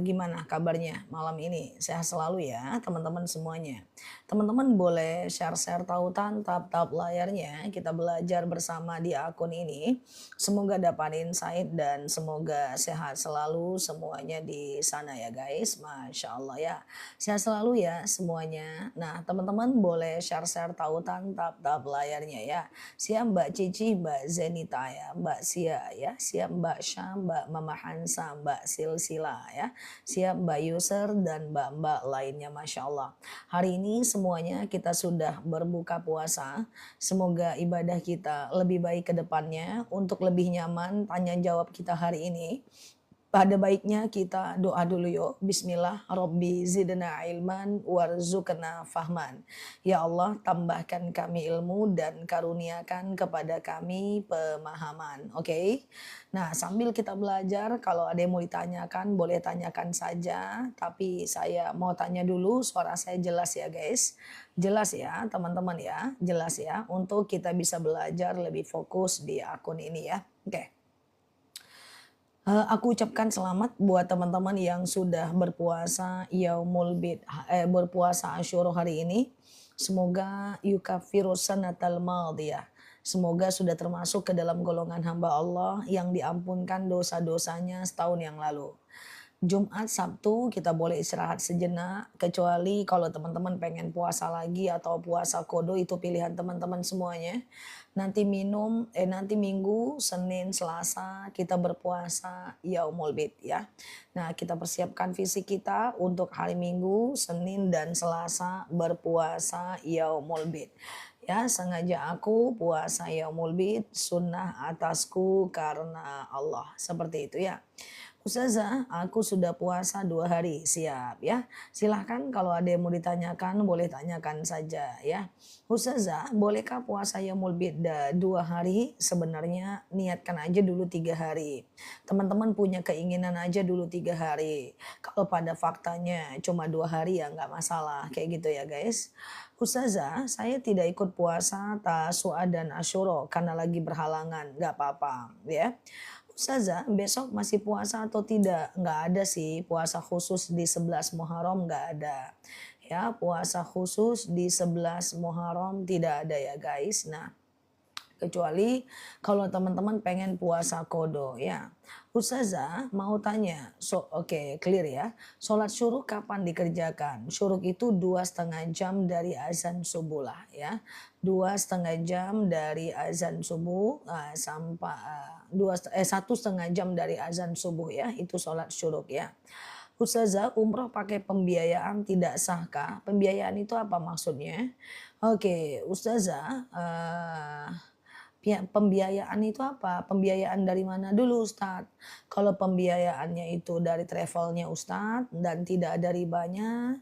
Gimana kabarnya malam ini? Sehat selalu ya teman-teman semuanya. Teman-teman boleh share-share tautan tap-tap layarnya, kita belajar bersama di akun ini. Semoga dapat insight dan semoga sehat selalu semuanya di sana ya guys, Masya Allah ya. Sehat selalu ya semuanya. Nah teman-teman boleh share-share tautan tap-tap layarnya ya. Siap Mbak Cici, Mbak Zenita ya, Mbak Sia ya, siap Mbak Syam, Mbak Mama Hansa, Mbak Silsila ya, siap Mbak User dan Mbak-mbak lainnya Masya Allah. Hari ini semuanya kita sudah berbuka puasa, semoga ibadah kita lebih baik ke depannya, untuk lebih nyaman tanya jawab kita hari ini. Pada baiknya kita doa dulu yuk. Bismillah, Robbi zidna ilman warzuqna fahman. Ya Allah, tambahkan kami ilmu dan karuniakan kepada kami pemahaman. Oke. Nah, sambil kita belajar, kalau ada yang mau ditanyakan, boleh tanyakan saja. Tapi saya mau tanya dulu, suara saya jelas ya guys. Jelas ya teman-teman ya, jelas ya. Untuk kita bisa belajar lebih fokus di akun ini ya. Oke. Aku ucapkan selamat buat teman-teman yang sudah berpuasa Yaumul Bid, berpuasa Asyura hari ini. Semoga yukaffiru sanatal madiyah. Semoga sudah termasuk ke dalam golongan hamba Allah yang diampunkan dosa-dosanya setahun yang lalu. Jumat, Sabtu kita boleh istirahat sejenak, kecuali kalau teman-teman pengen puasa lagi atau puasa kodo itu pilihan teman-teman semuanya. Nanti Minggu, Senin, Selasa kita berpuasa Yaumul Bid ya. Nah, kita persiapkan fisik kita untuk hari Minggu, Senin dan Selasa berpuasa Yaumul Bid. Ya, sengaja aku puasa Yaumul Bid sunnah atasku karena Allah. Seperti itu ya. Ustazah, aku sudah puasa 2 hari, siap ya. Silahkan kalau ada yang mau ditanyakan, boleh tanyakan saja ya. Ustazah, bolehkah puasa Yaumul Bida 2 hari? Sebenarnya niatkan aja dulu 3 hari. Teman-teman punya keinginan aja dulu 3 hari. Kalau pada faktanya cuma 2 hari ya nggak masalah, kayak gitu ya guys. Ustazah, saya tidak ikut puasa Tasu'a dan Asyura karena lagi berhalangan, nggak apa-apa ya. Ustazah, besok masih puasa atau tidak? Nggak ada sih puasa khusus di 11 Muharram, nggak ada. Ya, puasa khusus di 11 Muharram tidak ada ya guys. Nah, kecuali kalau teman-teman pengen puasa kodo ya. Ustazah mau tanya, oke, clear ya. Sholat syuruk kapan dikerjakan? Syuruk itu 2,5 jam dari azan subuh lah ya. 2,5 jam dari azan subuh sampai 1,5 jam dari azan subuh ya. Itu sholat syuruk ya. Ustazah, umroh pakai pembiayaan tidak sahkah? Pembiayaan itu apa maksudnya? Oke, Ustazah, pembiayaan itu apa? Pembiayaan dari mana dulu Ustadz? Kalau pembiayaannya itu dari travelnya Ustadz dan tidak ada ribanya,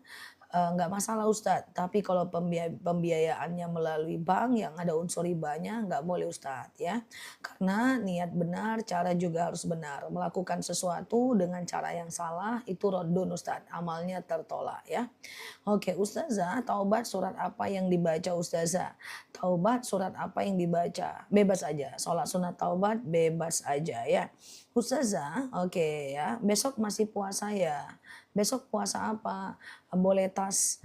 nggak masalah Ustadz. Tapi kalau pembiayaannya melalui bank yang ada unsur ribanya, nggak boleh Ustadz ya. Karena niat benar, cara juga harus benar. Melakukan sesuatu dengan cara yang salah itu rodun Ustadz, amalnya tertolak ya. Oke, Ustazah, taubat surat apa yang dibaca Ustazah? Taubat surat apa yang dibaca? Bebas aja. Sholat sunat taubat bebas aja ya. Ustazah, oke ya. Besok masih puasa ya. Besok puasa apa? Boleh tas.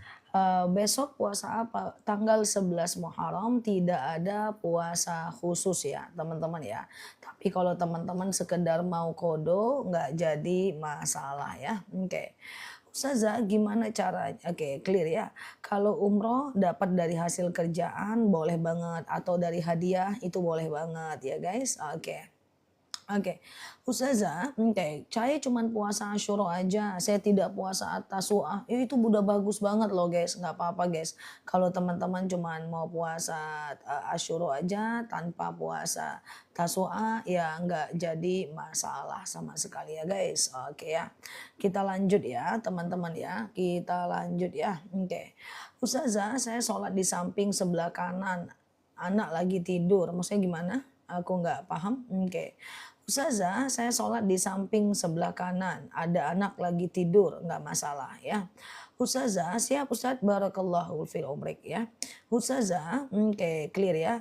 Besok puasa apa? Tanggal 11 Muharram tidak ada puasa khusus ya teman-teman ya. Tapi kalau teman-teman sekedar mau kodo nggak jadi masalah ya. Oke. Ustazah gimana caranya? Oke, clear ya. Kalau umroh dapat dari hasil kerjaan boleh banget atau dari hadiah itu boleh banget ya guys. Oke. Oke, Ustazah, oke, saya cuman puasa Asyura aja, saya tidak puasa Tasu'a. Ya itu udah bagus banget loh guys, nggak apa-apa guys. Kalau teman-teman cuman mau puasa Asyura aja tanpa puasa Tasu'a, ya nggak jadi masalah sama sekali ya guys. Oke ya, kita lanjut ya teman-teman ya, kita lanjut ya. Oke, Ustazah, saya sholat di samping sebelah kanan, anak lagi tidur, maksudnya gimana? Aku nggak paham. Oke. Ustazah, saya sholat di samping sebelah kanan. Ada anak lagi tidur, nggak masalah ya. Ustazah, siap Ustaz, barakallahu fil umrik ya. Ustazah, oke, clear ya.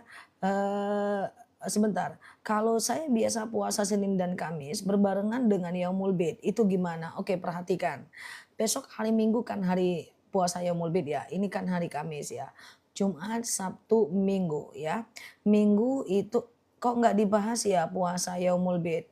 sebentar, kalau saya biasa puasa Senin dan Kamis berbarengan dengan Yaumul Bid, itu gimana? Oke, perhatikan. Besok hari Minggu kan hari puasa Yaumul Bid ya, ini kan hari Kamis ya. Jumat, Sabtu, Minggu ya. Minggu itu kok nggak dibahas ya puasa Yaumul Bid?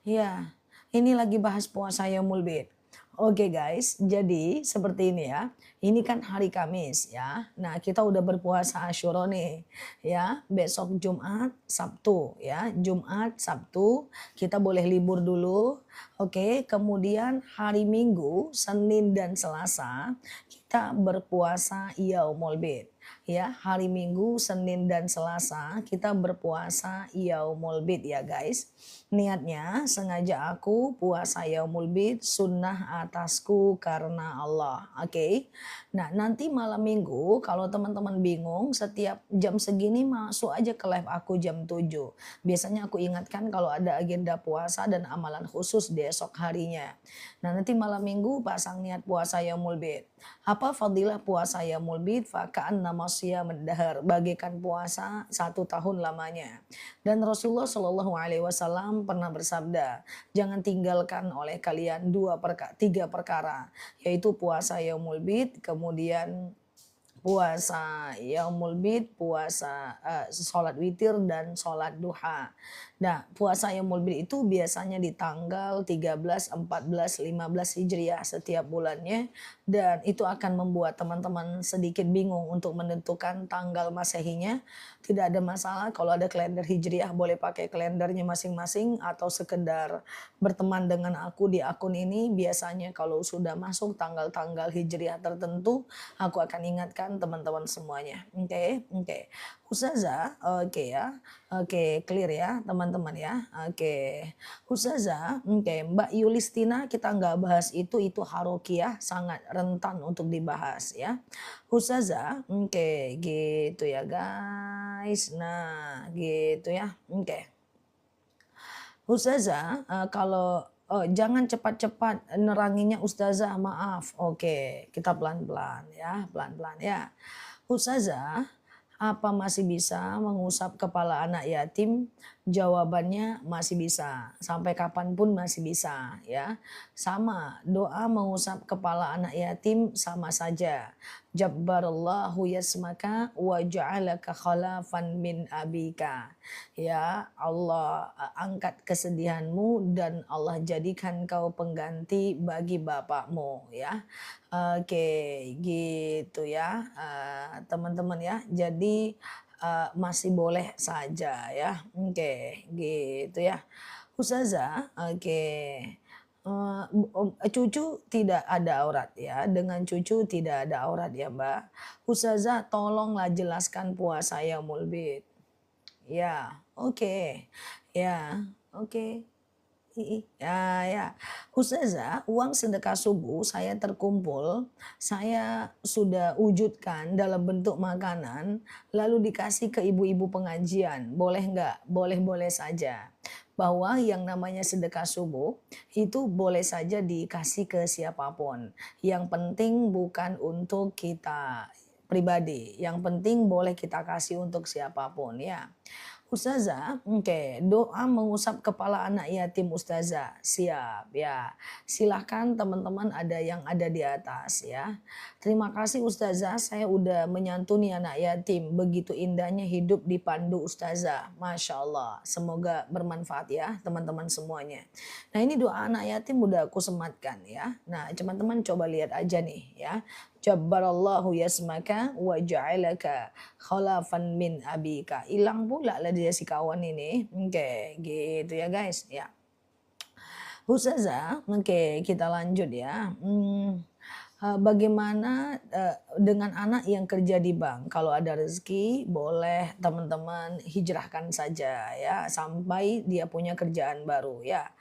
Ya, ini lagi bahas puasa Yaumul Bid. Oke guys, jadi seperti ini ya. Ini kan hari Kamis ya. Nah, kita udah berpuasa Asyura nih ya. Besok Jumat, Sabtu ya. Jumat, Sabtu kita boleh libur dulu. Oke, kemudian hari Minggu, Senin dan Selasa kita berpuasa Yaumul Bid. Ya, hari Minggu, Senin dan Selasa kita berpuasa Yaumul Bid ya guys. Niatnya sengaja aku puasa Yaumul Bid sunnah atasku karena Allah. Oke. Nah, nanti malam Minggu kalau teman-teman bingung setiap jam segini masuk aja ke live aku jam 7. Biasanya aku ingatkan kalau ada agenda puasa dan amalan khusus di esok harinya. Nah, nanti malam Minggu pasang niat puasa Yaumul Bid. Apa fadilah puasa Yaumul Bid? Fakaan nama dahar, bagikan puasa 1 tahun lamanya. Dan Rasulullah Shallallahu Alaihi Wasallam pernah bersabda, jangan tinggalkan oleh kalian tiga perkara, yaitu puasa Yaumul Bid, kemudian puasa Yaumul Bid, puasa sholat witir dan sholat duha. Nah, puasa Yaumul Bid itu biasanya di tanggal 13, 14, 15 Hijriah setiap bulannya dan itu akan membuat teman-teman sedikit bingung untuk menentukan tanggal Masehinya. Tidak ada masalah kalau ada kalender Hijriah boleh pakai kalendernya masing-masing atau sekedar berteman dengan aku di akun ini. Biasanya kalau sudah masuk tanggal-tanggal Hijriah tertentu, aku akan ingatkan teman-teman semuanya. Oke, oke. Ustazah, oke ya. Oke, clear ya teman-teman ya. Oke. Ustazah, oke, Mbak Yulistina kita nggak bahas itu harokiah sangat rentan untuk dibahas ya. Ustazah, oke, gitu ya guys. Nah, gitu ya. Oke. Ustazah, kalau jangan cepat-cepat neranginya Ustazah, maaf. Oke, kita pelan-pelan ya, pelan-pelan ya. Ustazah, apa masih bisa mengusap kepala anak yatim? Jawabannya masih bisa. Sampai kapanpun masih bisa ya. Sama, doa mengusap kepala anak yatim sama saja. Jabbarallahu yasmaka wa ja'alaka khalafan min abika. Ya Allah, angkat kesedihanmu dan Allah jadikan kau pengganti bagi bapakmu ya. Oke, gitu ya, teman-teman ya. Jadi, masih boleh saja ya. Oke, gitu ya. Ustazah, oke, cucu tidak ada aurat ya, dengan cucu tidak ada aurat ya, Mbak. Ustazah tolonglah jelaskan puasa Yaumul Bid. Ya, oke. Ya, oke. Ya, ya. Ustazah, uang sedekah subuh saya terkumpul, saya sudah wujudkan dalam bentuk makanan, lalu dikasih ke ibu-ibu pengajian. Boleh nggak? Boleh-boleh saja. Bahwa yang namanya sedekah subuh itu boleh saja dikasih ke siapapun. Yang penting bukan untuk kita pribadi. Yang penting boleh kita kasih untuk siapapun ya. Ustazah, oke, doa mengusap kepala anak yatim Ustazah, siap ya. Silahkan teman-teman ada yang ada di atas ya. Terima kasih Ustazah, saya udah menyantuni anak yatim. Begitu indahnya hidup dipandu Ustazah, Masya Allah. Semoga bermanfaat ya teman-teman semuanya. Nah ini doa anak yatim udah aku sematkan ya. Nah teman-teman coba lihat aja nih ya. Jabbarallahu yasmaka wa ja'alaka khalafan min abika. Hilang pula lah dia si kawan ini. Oke, gitu ya guys. Ya. Ustazah, oke kita lanjut ya. Bagaimana dengan anak yang kerja di bank? Kalau ada rezeki, boleh teman-teman hijrahkan saja ya sampai dia punya kerjaan baru ya.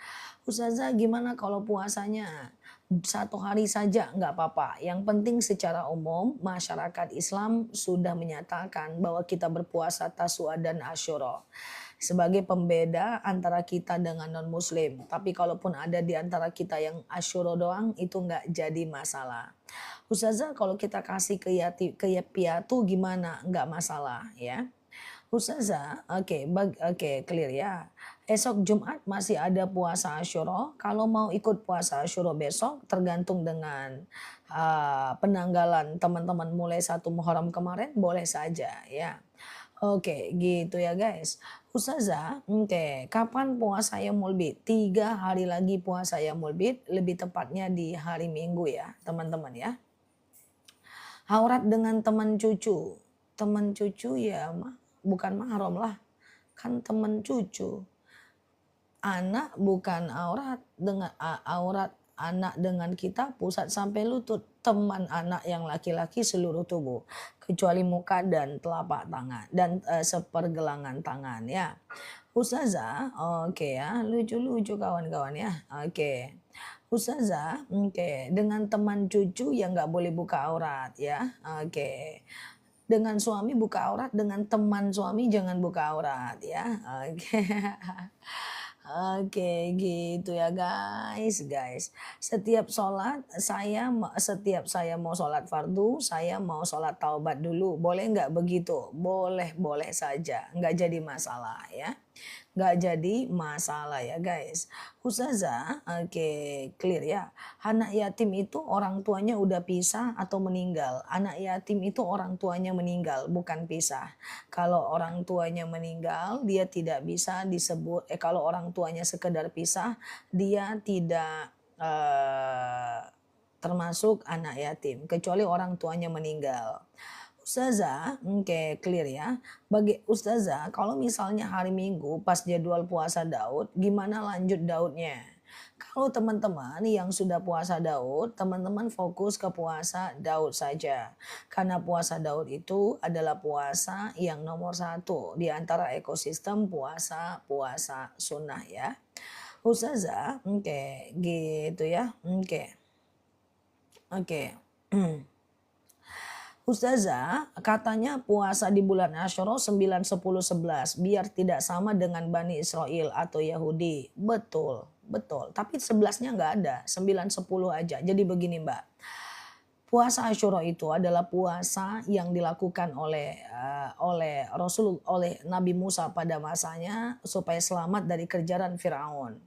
Ustazah, gimana kalau puasanya 1 hari saja nggak apa-apa. Yang penting secara umum masyarakat Islam sudah menyatakan bahwa kita berpuasa Tasua dan Asyura sebagai pembeda antara kita dengan non-muslim. Tapi kalaupun ada di antara kita yang Asyura doang itu nggak jadi masalah. Ustazah, kalau kita kasih ke piatu gimana? Nggak masalah ya. Ustazah, oke, clear ya. Esok Jumat masih ada puasa Asyura. Kalau mau ikut puasa Asyura besok tergantung dengan penanggalan teman-teman mulai 1 Muharram kemarin boleh saja ya. Oke, gitu ya guys. Ustazah, oke, kapan puasa Yaumul Bid? 3 hari lagi puasa Yaumul Bid, lebih tepatnya di hari Minggu ya, teman-teman ya. Aurat dengan teman cucu ya bukan mahram lah, kan teman cucu. Anak bukan aurat dengan aurat anak dengan kita pusat sampai lutut. Teman anak yang laki-laki seluruh tubuh kecuali muka dan telapak tangan dan sepergelangan tangan ya. Ustazah, oke ya, lucu-lucu kawan-kawan ya. Oke. Ustazah, oke, dengan teman cucu yang nggak boleh buka aurat ya. Oke. Dengan suami buka aurat, dengan teman suami jangan buka aurat ya. Oke. Oke, gitu ya guys. Setiap saya mau sholat fardu, saya mau sholat taubat dulu. Boleh nggak begitu? Boleh, boleh saja. Nggak jadi masalah ya. Nggak jadi masalah ya guys. Ustazah, oke, clear ya. Anak yatim itu orang tuanya udah pisah atau meninggal. Anak yatim itu orang tuanya meninggal, bukan pisah. Kalau orang tuanya meninggal, dia tidak bisa disebut, kalau orang tuanya sekedar pisah, dia tidak termasuk anak yatim, kecuali orang tuanya meninggal. Ustazah, oke, clear ya. Bagi Ustazah, kalau misalnya hari Minggu pas jadwal puasa Daud, gimana lanjut Daudnya? Kalau teman-teman yang sudah puasa Daud, teman-teman fokus ke puasa Daud saja. Karena puasa Daud itu adalah puasa yang nomor 1 di antara ekosistem puasa-puasa sunnah ya. Ustazah, oke, gitu ya. Oke. Oke. Ustazah, katanya puasa di bulan Asyura 9, 10, 11 biar tidak sama dengan Bani Israel atau Yahudi. Betul, betul. Tapi 11-nya nggak ada, 9, 10 aja. Jadi begini Mbak, puasa Asyura itu adalah puasa yang dilakukan oleh Nabi Musa pada masanya supaya selamat dari kejaran Firaun.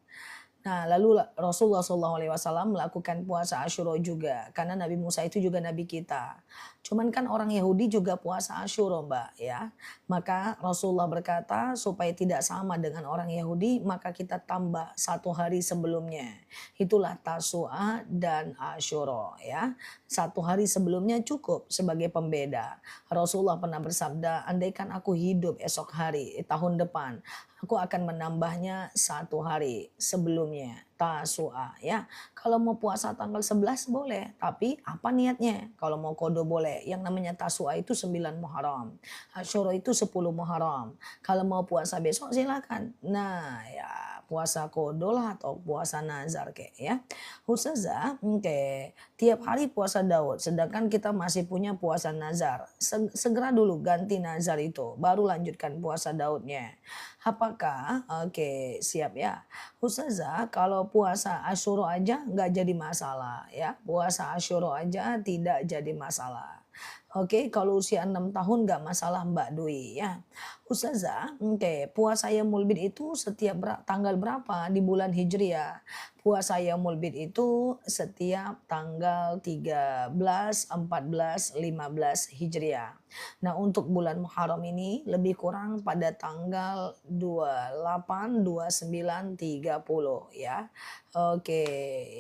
Nah, lalu Rasulullah SAW melakukan puasa Asyura juga, karena Nabi Musa itu juga nabi kita. Cuman kan orang Yahudi juga puasa Asyura, Mbak, ya. Maka Rasulullah berkata supaya tidak sama dengan orang Yahudi, maka kita tambah 1 hari sebelumnya. Itulah Tasu'a dan Asyura, ya. 1 hari sebelumnya cukup sebagai pembeda. Rasulullah pernah bersabda, andaikan aku hidup esok hari, tahun depan, aku akan menambahnya 1 hari sebelumnya, Tasu'a ya. Kalau mau puasa tanggal 11 boleh, tapi apa niatnya? Kalau mau kodo boleh. Yang namanya Tasu'a itu 9 Muharram. Asyura itu 10 Muharram. Kalau mau puasa besok silakan. Nah, ya puasa kodo lah atau puasa nazar kayak ya. Ustazah, oke. Tiap hari puasa Daud, sedangkan kita masih punya puasa nazar. Segera dulu ganti nazar itu, baru lanjutkan puasa Daudnya. Apakah oke, siap ya. Ustazah, kalau puasa Asyura aja nggak jadi masalah ya. Puasa Asyura aja tidak jadi masalah. Oke, kalau usia 6 tahun nggak masalah Mbak Dwi ya. Ustazah, oke, puasa Yaumul Bid itu setiap tanggal berapa di bulan Hijriah? Puasa Yaumul Bid itu setiap tanggal 13, 14, 15 Hijriah. Nah, untuk bulan Muharram ini lebih kurang pada tanggal 28, 29, 30 ya. Oke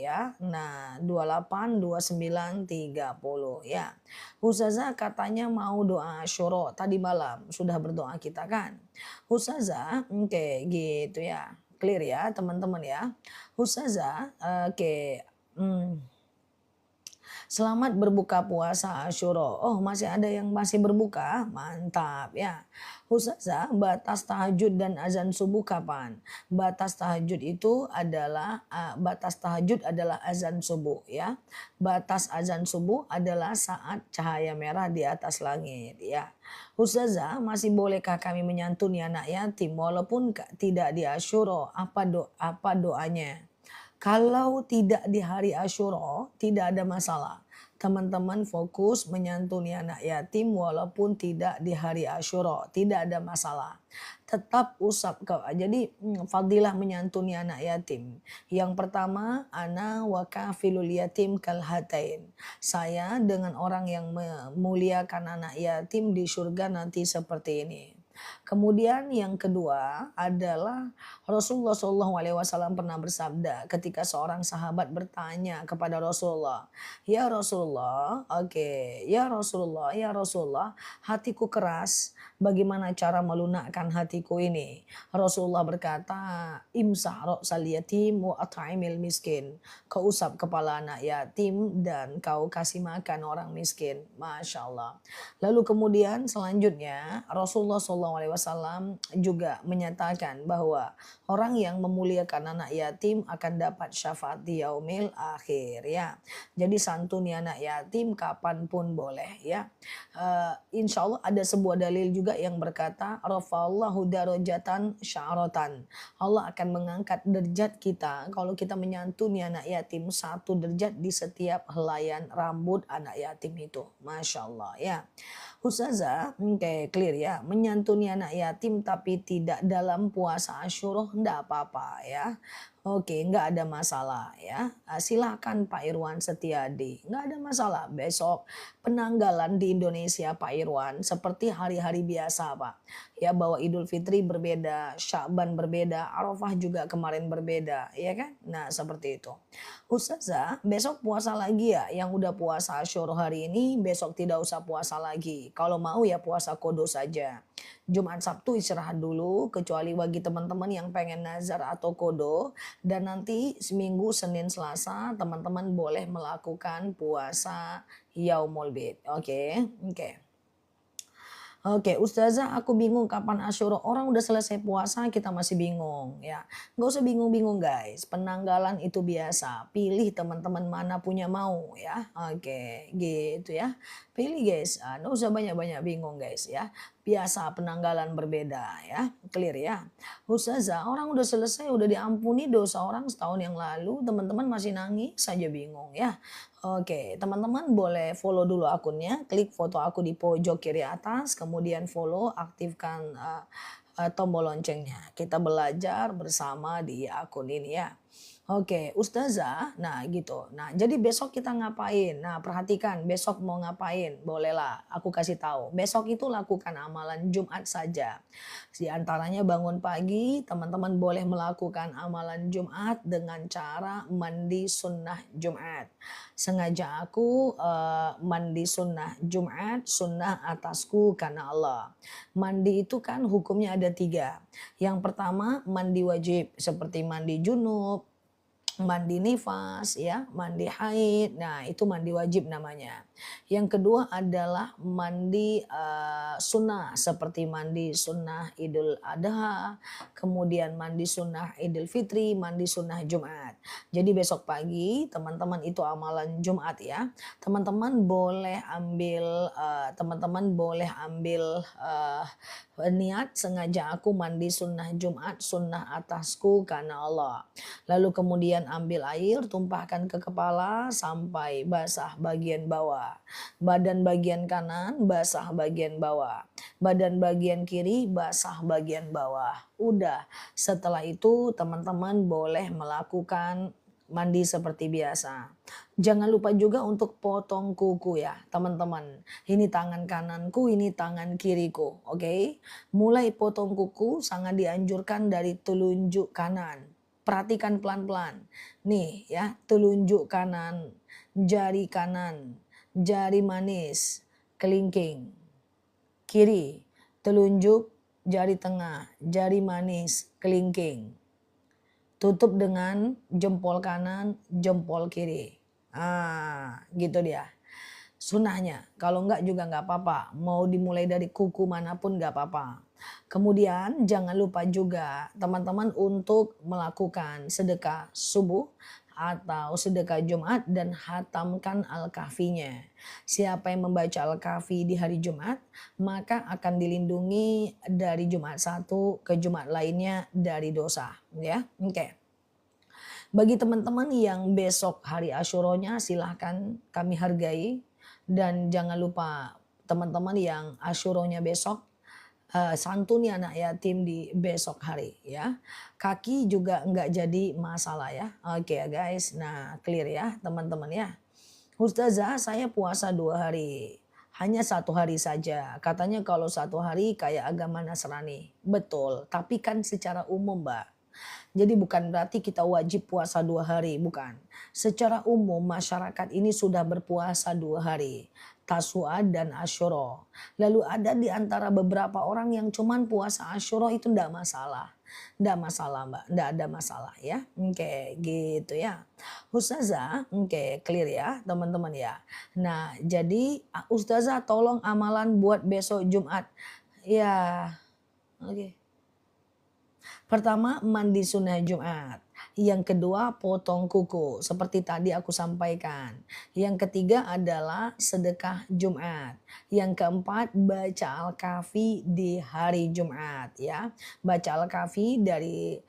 ya. Nah, 28, 29, 30 ya. Ustazah katanya mau doa Asyura tadi malam, sudah berdoa kita kan? Ustazah, oke gitu ya. Clear ya teman-teman ya. Ustazah, oke. Selamat berbuka puasa Asyura. Oh, masih ada yang masih berbuka? Mantap ya. Ustazah, batas tahajud dan azan subuh kapan? Batas tahajud adalah azan subuh ya. Batas azan subuh adalah saat cahaya merah di atas langit ya. Ustazah, masih bolehkah kami menyantuni anak yatim walaupun tidak di Asyura? Apa doanya? Kalau tidak di hari Asyura, tidak ada masalah. teman-teman fokus menyantuni anak yatim walaupun tidak di hari Asyura, tidak ada masalah. Tetap usap ke jadi fadilah menyantuni anak yatim. Yang pertama, ana wa kafilul yatim kal hatain. Saya dengan orang yang memuliakan anak yatim di surga nanti seperti ini. Kemudian yang kedua adalah Rasulullah SAW pernah bersabda ketika seorang sahabat bertanya kepada Rasulullah, "Ya Rasulullah, oke, ya Rasulullah, ya Rasulullah, hatiku keras, bagaimana cara melunakkan hatiku ini?" Rasulullah berkata, "Imsah ra'sal yatim wa at'imil miskin." Kau usap kepala anak yatim dan kau kasih makan orang miskin. Masya Allah. Lalu kemudian selanjutnya Rasulullah SAW juga menyatakan bahwa orang yang memuliakan anak yatim akan dapat syafaat di yaumil akhir ya. Jadi santuni anak yatim kapanpun boleh ya. Insya Allah ada sebuah dalil juga yang berkata rafa'allahu darajatan sya'ratan. Allah akan mengangkat derajat kita kalau kita menyantuni anak yatim satu derajat di setiap helaian rambut anak yatim itu. Masya Allah ya. Ustazah, oke clear ya. Menyantuni anak yatim tapi tidak dalam puasa Asyura enggak apa-apa ya. Oke, enggak ada masalah ya. Silakan Pak Irwan Setiadi. Enggak ada masalah. Besok penanggalan di Indonesia Pak Irwan seperti hari-hari biasa Pak. Ya bahwa Idul Fitri berbeda, Sya'ban berbeda, Arafah juga kemarin berbeda, ya kan? Nah, seperti itu. Ustazah, besok puasa lagi ya. Yang udah puasa Asyura hari ini, besok tidak usah puasa lagi. Kalau mau ya puasa kodo saja. Jumat Sabtu istirahat dulu, kecuali bagi teman-teman yang pengen nazar atau kodo. Dan nanti seminggu Senin Selasa teman-teman boleh melakukan puasa Yaumul Bid. Oke. Oke, Ustazah aku bingung kapan Asyura. Orang udah selesai puasa kita masih bingung ya. Nggak usah bingung-bingung guys. Penanggalan itu biasa. Pilih teman-teman mana punya mau ya. Oke, gitu ya. Pilih guys. Nggak usah banyak-banyak bingung guys ya. Biasa penanggalan berbeda ya. Clear ya. Ustazah orang udah selesai udah diampuni dosa orang setahun yang lalu. Teman-teman masih nangis saja bingung ya. Oke, teman-teman boleh follow dulu akunnya, klik foto aku di pojok kiri atas, kemudian follow, aktifkan tombol loncengnya. Kita belajar bersama di akun ini ya. Oke, Ustazah, nah gitu. Nah, jadi besok kita ngapain? Nah, perhatikan besok mau ngapain? Bolehlah, aku kasih tahu. Besok itu lakukan amalan Jumat saja. Di antaranya bangun pagi, teman-teman boleh melakukan amalan Jumat dengan cara mandi sunnah Jumat. Sengaja aku mandi sunnah Jumat, sunnah atasku karena Allah. Mandi itu kan hukumnya ada 3. Yang pertama mandi wajib seperti mandi junub, mandi nifas ya, mandi haid. Nah, itu mandi wajib namanya. Yang kedua adalah mandi sunnah seperti mandi sunnah Idul Adha, kemudian mandi sunnah Idul Fitri, mandi sunnah Jumat. Jadi besok pagi teman-teman itu amalan Jumat ya. Teman-teman boleh ambil niat sengaja aku mandi sunnah Jumat, sunnah atasku karena Allah. Lalu kemudian ambil air, tumpahkan ke kepala sampai basah bagian bawah. Badan bagian kanan basah bagian bawah. Badan bagian kiri basah bagian bawah. Udah, setelah itu teman-teman boleh melakukan mandi seperti biasa. Jangan lupa juga untuk potong kuku ya teman-teman. Ini tangan kananku, ini tangan kiriku. Oke. Mulai potong kuku sangat dianjurkan dari telunjuk kanan. Perhatikan pelan-pelan. Nih ya, telunjuk kanan, jari manis, kelingking. Kiri, telunjuk, jari tengah, jari manis, kelingking. Tutup dengan jempol kanan, jempol kiri. Gitu dia. Sunahnya, kalau enggak juga enggak apa-apa. Mau dimulai dari kuku manapun enggak apa-apa. Kemudian jangan lupa juga teman-teman untuk melakukan sedekah subuh atau sedekah Jumat dan hatamkan Al-Kahfinya. Siapa yang membaca Al-Kahfi di hari Jumat, maka akan dilindungi dari Jumat satu ke Jumat lainnya dari dosa. Ya, oke. Bagi teman-teman yang besok hari Asyuranya silahkan kami hargai dan jangan lupa teman-teman yang Asyuranya besok santuni anak yatim di besok hari ya. Kaki juga nggak jadi masalah ya. Oke ya guys, nah clear ya teman-teman ya. Ustazah saya puasa 2 hari. Hanya 1 hari saja. Katanya kalau 1 hari kayak agama Nasrani. Betul, tapi kan secara umum Mbak. Jadi bukan berarti kita wajib puasa 2 hari, bukan. Secara umum masyarakat ini sudah berpuasa 2 hari. Tasua dan Asyura. Lalu ada di antara beberapa orang yang cuman puasa Asyura itu enggak masalah. Enggak masalah Mbak, enggak ada masalah ya. Oke gitu ya. Ustazah, oke clear ya teman-teman ya. Nah jadi Ustazah tolong amalan buat besok Jumat. Ya oke. Pertama, mandi sunnah Jumat. Yang kedua, potong kuku. Seperti tadi aku sampaikan. Yang ketiga adalah sedekah Jumat. Yang keempat, baca Al-Kahfi di hari Jumat. Ya, baca Al-Kahfi dari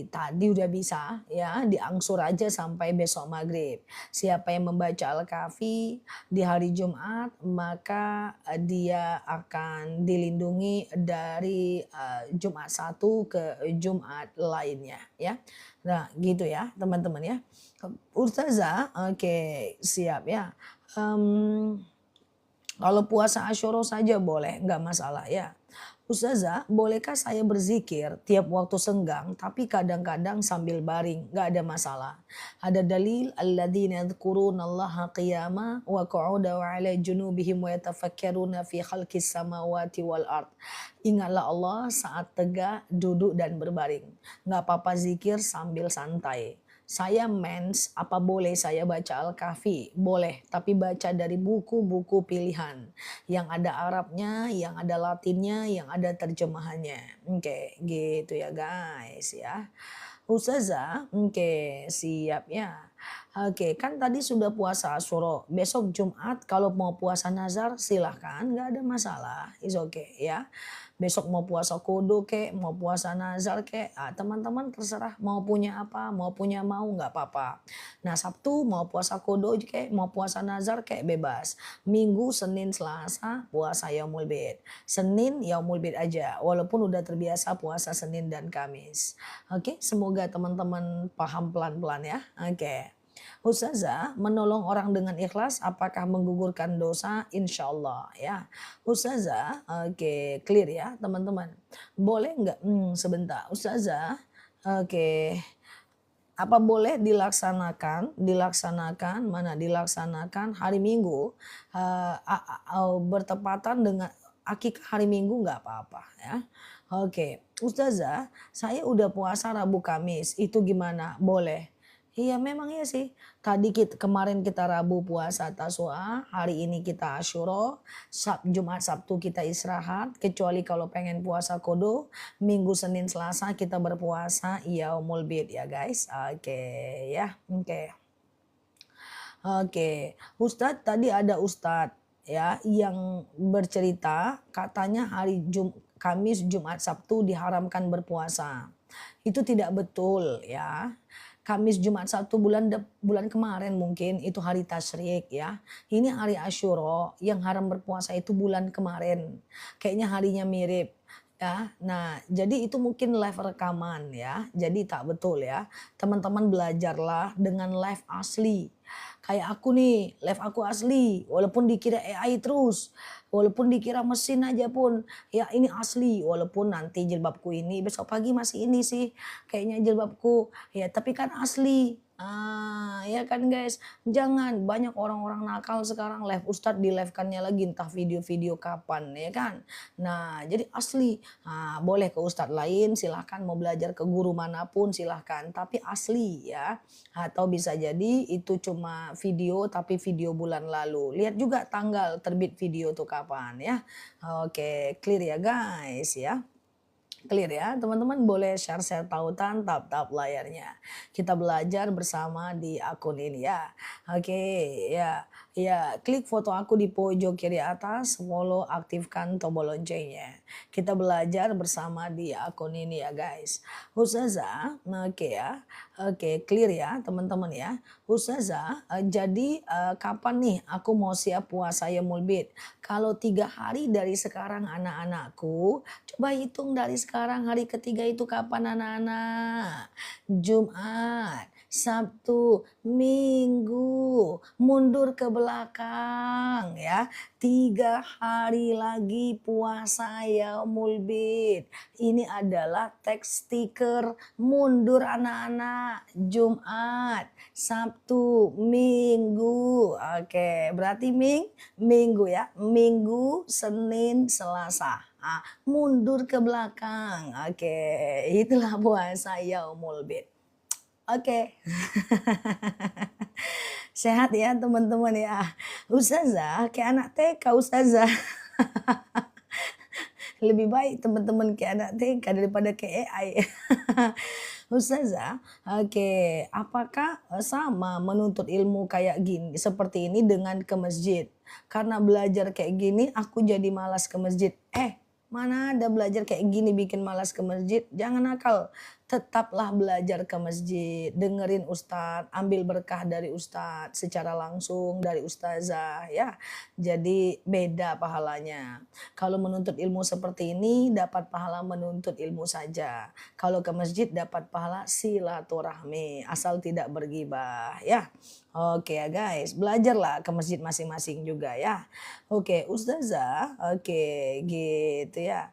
tadi udah bisa ya, diangsur aja sampai besok maghrib. Siapa yang membaca Al-Kahfi di hari Jumat, maka dia akan dilindungi dari Jumat satu ke Jumat lainnya ya. Nah gitu ya teman-teman ya. Ustazah, oke siap ya. Kalau puasa Asyura saja boleh, nggak masalah ya. Ustazah, bolehkah saya berzikir tiap waktu senggang tapi kadang-kadang sambil baring, nggak ada masalah. Ada dalil alladzina yadhkurunallaha qiyama wa qu'uda wa 'ala junubihim wa yatafakkaruna fi khalqis samawati wal ard. Ingatlah Allah saat tegak, duduk dan berbaring. Nggak apa-apa zikir sambil santai. Saya mens, apa boleh saya baca Al-Kahfi? Boleh, tapi baca dari buku-buku pilihan. Yang ada Arabnya, yang ada Latinnya, yang ada terjemahannya. Oke, gitu ya guys ya. Ustazah, oke siap ya. Oke, kan tadi sudah puasa Asyura. Besok Jumat kalau mau puasa nazar silahkan, nggak ada masalah. Is okay ya. Besok mau puasa kudu kek, mau puasa nazar kek, teman-teman terserah mau punya apa, mau punya mau nggak apa-apa. Nah Sabtu mau puasa kudu kek, mau puasa nazar kek bebas. Minggu, Senin, Selasa puasa Yaumul Bid. Senin Yaumul Bid aja, walaupun udah terbiasa puasa Senin dan Kamis. Oke, semoga teman-teman paham pelan-pelan ya. Oke. Ustazah, menolong orang dengan ikhlas apakah menggugurkan dosa? Insya Allah ya. Ustazah, oke clear ya teman-teman. Boleh nggak? Sebentar. Ustazah, oke. Apa boleh dilaksanakan mana dilaksanakan hari Minggu bertepatan dengan akikah hari Minggu nggak apa-apa ya. Oke, Ustazah, saya udah puasa Rabu Kamis, itu gimana? Boleh. Iya memang iya sih. Kemarin kita Rabu puasa Tasua, hari ini kita Asyura, Jumat Sabtu kita istirahat, kecuali kalau pengen puasa Kodo, Minggu Senin Selasa kita berpuasa Yaumul Bid ya guys. Oke ya. Oke. Oke. Ustadz tadi ada Ustadz ya yang bercerita katanya Kamis, Jumat, Sabtu diharamkan berpuasa. Itu tidak betul ya. Kamis, Jumat, Sabtu bulan kemarin mungkin itu hari tasyrik ya. Ini hari Asyura, yang haram berpuasa itu bulan kemarin. Kayaknya harinya mirip ya. Nah, jadi itu mungkin live rekaman ya. Jadi tak betul ya. Teman-teman belajarlah dengan live asli. Kayak aku nih, live aku asli, walaupun dikira AI terus, walaupun dikira mesin aja pun, ya ini asli, walaupun nanti jilbabku ini besok pagi masih ini sih, kayaknya jilbabku, ya tapi kan asli. Ya kan guys, jangan banyak orang-orang nakal sekarang live Ustadz di live-kannya lagi entah video-video kapan ya kan. Nah jadi asli, boleh ke Ustadz lain silahkan mau belajar ke guru manapun silahkan, tapi asli ya. Atau bisa jadi itu cuma video tapi video bulan lalu. Lihat juga tanggal terbit video tuh kapan ya. Oke, clear ya guys ya. Clear ya, teman-teman boleh share-share tautan, tap-tap layarnya. Kita belajar bersama di akun ini ya. Oke, ya. Ya, klik foto aku di pojok kiri atas, follow, aktifkan tombol loncengnya. Kita belajar bersama di akun ini ya guys. Ustazah, oke ya. Oke, clear ya teman-teman ya. Ustazah, jadi kapan nih aku mau siap puasa Yaumul Bid? Kalau 3 hari dari sekarang anak-anakku, coba hitung dari sekarang hari ketiga itu kapan anak-anak? Jumat, Sabtu, Minggu, mundur ke belakang ya. 3 hari lagi puasa Yaumul Bid. Ini adalah teks stiker mundur anak-anak. Jumat, Sabtu, Minggu. Oke, berarti Minggu ya. Minggu, Senin, Selasa. Mundur ke belakang. Oke, itulah puasa Yaumul Bid. Oke. Sehat ya teman-teman ya. Ustazah, kayak anak TK Ustazah. Lebih baik teman-teman kayak anak TK daripada kayak AI. Ustazah, oke, apakah sama menuntut ilmu kayak gini seperti ini dengan ke masjid? Karena belajar kayak gini aku jadi malas ke masjid. Mana ada belajar kayak gini bikin malas ke masjid? Jangan nakal. Tetaplah belajar ke masjid, dengerin ustadz, ambil berkah dari ustadz secara langsung dari ustazah ya. Jadi beda pahalanya. Kalau menuntut ilmu seperti ini dapat pahala menuntut ilmu saja. Kalau ke masjid dapat pahala silaturahmi asal tidak bergibah ya. Oke ya guys, belajarlah ke masjid masing-masing juga ya. Oke, ustazah, oke gitu ya.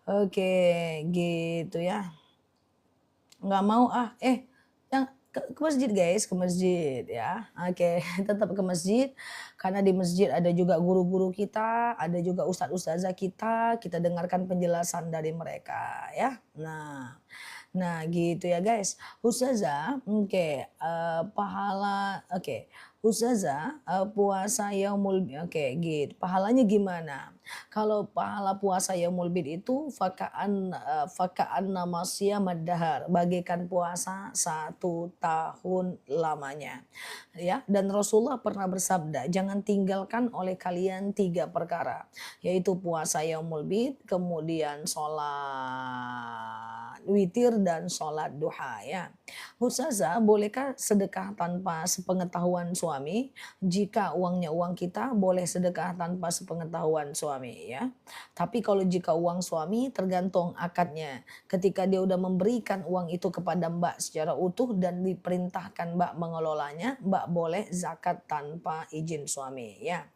Oke, gitu ya. Nggak mau yang ke masjid guys, ke masjid ya. Oke, tetap ke masjid karena di masjid ada juga guru-guru kita, ada juga ustadz ustazah kita dengarkan penjelasan dari mereka ya. Nah gitu ya guys. Ustazah, oke, pahala oke. Ustazah, puasa Yaumul oke gitu. Pahalanya gimana? Kalau pahala puasa Yaumul Bid itu fakaan nama siyamad dahar, bagaikan puasa 1 tahun lamanya. Ya, dan Rasulullah pernah bersabda, jangan tinggalkan oleh kalian 3 perkara, yaitu puasa Yaumul Bid, kemudian sholat witir dan sholat duha ya. Ustazah, bolehkah sedekah tanpa sepengetahuan suami? Jika uangnya uang kita, boleh sedekah tanpa sepengetahuan suami ya. Tapi kalau jika uang suami tergantung akadnya. Ketika dia udah memberikan uang itu kepada Mbak secara utuh dan diperintahkan Mbak mengelolanya, Mbak boleh zakat tanpa izin suami ya.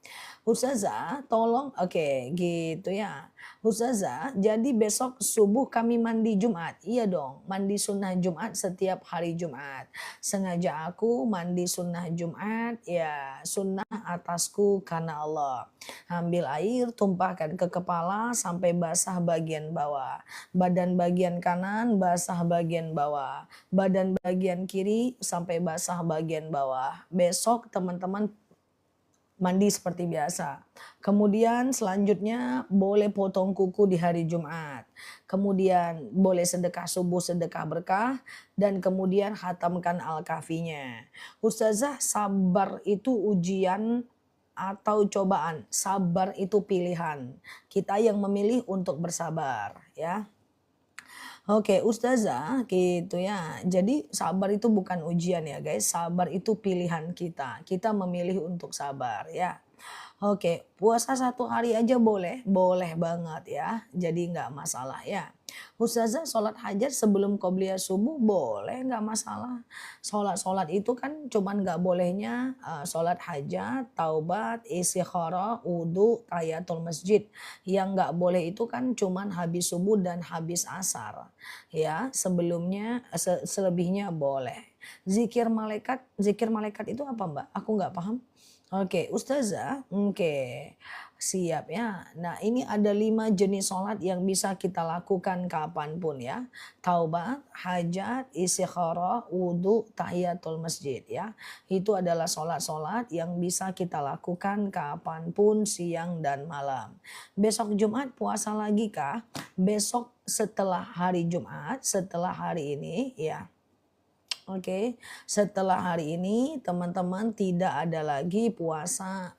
Ustazah, tolong oke gitu ya. Ustazah, jadi besok subuh kami mandi Jumat. Iya dong, mandi sunnah Jumat setiap hari Jumat. Sengaja aku mandi sunnah Jumat, ya sunnah atasku karena Allah. Ambil air, tumpahkan ke kepala sampai basah bagian bawah. Badan bagian kanan basah bagian bawah. Badan bagian kiri sampai basah bagian bawah. Besok teman-teman mandi seperti biasa. Kemudian selanjutnya boleh potong kuku di hari Jumat. Kemudian boleh sedekah subuh, sedekah berkah. Dan kemudian khatamkan Al-Kahfinya. Ustazah, sabar itu ujian atau cobaan. Sabar itu pilihan. Kita yang memilih untuk bersabar ya. Oke, Ustazah, gitu ya. Jadi sabar itu bukan ujian ya guys, sabar itu pilihan kita. Kita memilih untuk sabar ya. Oke, puasa 1 hari aja boleh, boleh banget ya. Jadi nggak masalah ya. Ustazah, sholat hajat sebelum qobliyah subuh boleh nggak masalah. Sholat itu kan cuman nggak bolehnya sholat hajat, taubat, istikharah, wudhu, tahiyatul masjid. Yang nggak boleh itu kan cuman habis subuh dan habis asar. Ya, sebelumnya selebihnya boleh. Zikir malaikat itu apa Mbak? Aku nggak paham. Oke, Ustazah, oke, siap ya. Nah ini ada 5 jenis sholat yang bisa kita lakukan kapanpun ya. Taubat, hajat, istikharah, wudhu, tahiyatul masjid ya. Itu adalah sholat-sholat yang bisa kita lakukan kapanpun siang dan malam. Besok Jumat puasa lagi kah? Besok setelah hari Jumat, setelah hari ini ya. Oke, setelah hari ini teman-teman tidak ada lagi puasa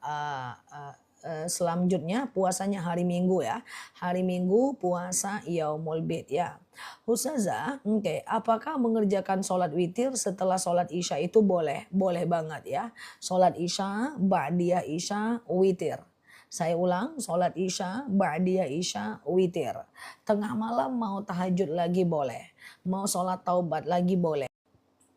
selanjutnya puasanya hari Minggu ya. Hari Minggu puasa Yaumul Bid ya. Ustazah, oke, apakah mengerjakan sholat witir setelah sholat Isya itu boleh? Boleh banget ya. Sholat Isya, Ba'diyah Isya, witir. Saya ulang, sholat Isya, Ba'diyah Isya, witir. Tengah malam mau tahajud lagi boleh. Mau sholat taubat lagi boleh.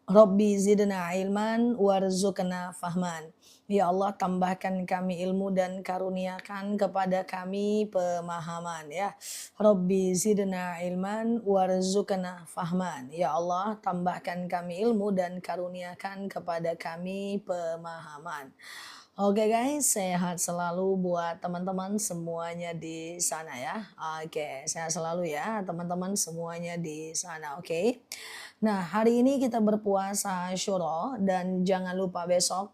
Rabbi zidna ilman warzuqna fahman. Ya Allah tambahkan kami ilmu dan karuniakan kepada kami pemahaman ya. Rabbi zidna ilman warzuqna fahman. Ya Allah tambahkan kami ilmu dan karuniakan kepada kami pemahaman. Oke guys, sehat selalu buat teman-teman semuanya di sana ya. Oke, sehat selalu ya teman-teman semuanya di sana. Oke. Nah, hari ini kita berpuasa Asyura dan jangan lupa besok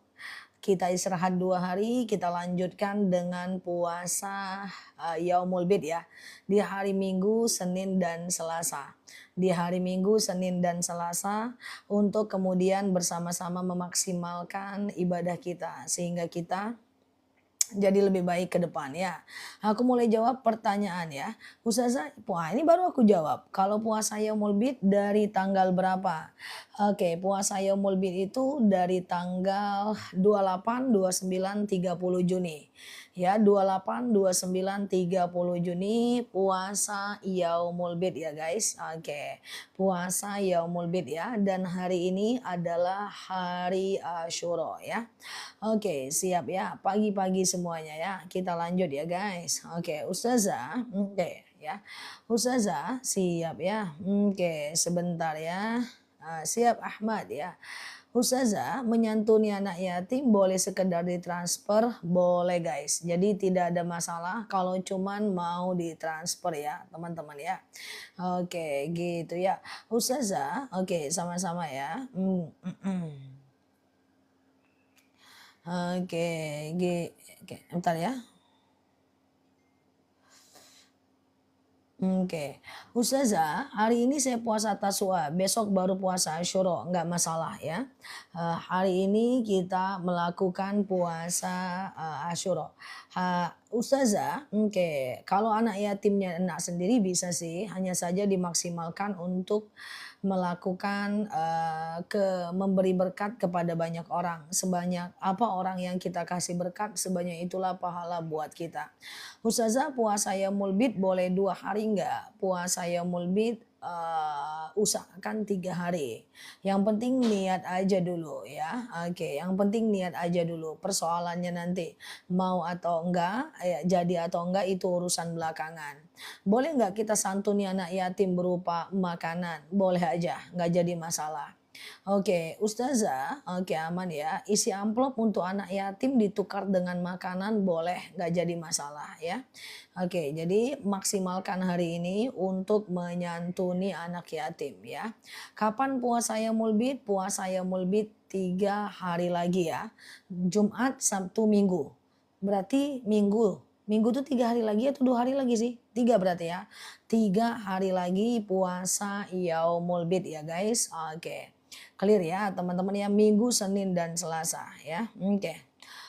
kita istirahat 2 hari, kita lanjutkan dengan puasa Yaumul Bid ya. Di hari Minggu, Senin dan Selasa. Di hari Minggu, Senin dan Selasa untuk kemudian bersama-sama memaksimalkan ibadah kita sehingga kita jadi lebih baik ke depan ya. Aku mulai jawab pertanyaan ya. Ustazah, wah ini baru aku jawab. Kalau puasa Yaumul Bid dari tanggal berapa? Oke, puasa Yaumul Bid itu dari tanggal 28, 29, 30 Juni. Ya, 28, 29, 30 Juni puasa Yaumul Bid ya guys. Oke, puasa Yaumul Bid ya. Dan hari ini adalah hari Asyura ya. Oke, siap ya. Pagi-pagi semuanya ya. Kita lanjut ya guys. Oke, Ustazah. Oke ya. Ustazah, siap ya. Oke, sebentar ya. Siap Ahmad ya. Ustazah, menyantuni anak yatim boleh sekedar ditransfer, boleh guys. Jadi tidak ada masalah kalau cuman mau ditransfer ya teman-teman ya. Oke, gitu ya. Ustazah, oke sama-sama ya. Oke, oke, bentar ya. Oke, Ustazah, hari ini saya puasa Taswa, besok baru puasa Asyura, nggak masalah ya. Hari ini kita melakukan puasa Asyura. Ustazah, oke, kalau anak yatimnya enak sendiri bisa sih, hanya saja dimaksimalkan untuk melakukan memberi berkat kepada banyak orang. Sebanyak apa orang yang kita kasih berkat, sebanyak itulah pahala buat kita. Ustazah, puasa Yaumul Bid boleh 2 hari enggak? Puasa Yaumul Bid usahakan 3 hari. Yang penting niat aja dulu ya. Oke, yang penting niat aja dulu. Persoalannya nanti mau atau enggak, ya, jadi atau enggak itu urusan belakangan. Boleh nggak kita santuni anak yatim berupa makanan? Boleh aja, nggak jadi masalah. Oke, Ustazah, oke aman ya. Isi amplop untuk anak yatim ditukar dengan makanan boleh, nggak jadi masalah ya. Oke, jadi maksimalkan hari ini untuk menyantuni anak yatim ya. Kapan puasa Yaumul Bid? Puasa Yaumul Bid 3 hari lagi ya. Jumat, Sabtu, Minggu. Berarti Minggu. Minggu tuh 3 hari lagi atau 2 hari lagi sih? 3 berarti ya. 3 hari lagi puasa Yaumul Bid ya guys. Oke. Clear ya teman-teman ya, Minggu, Senin, dan Selasa ya. Oke.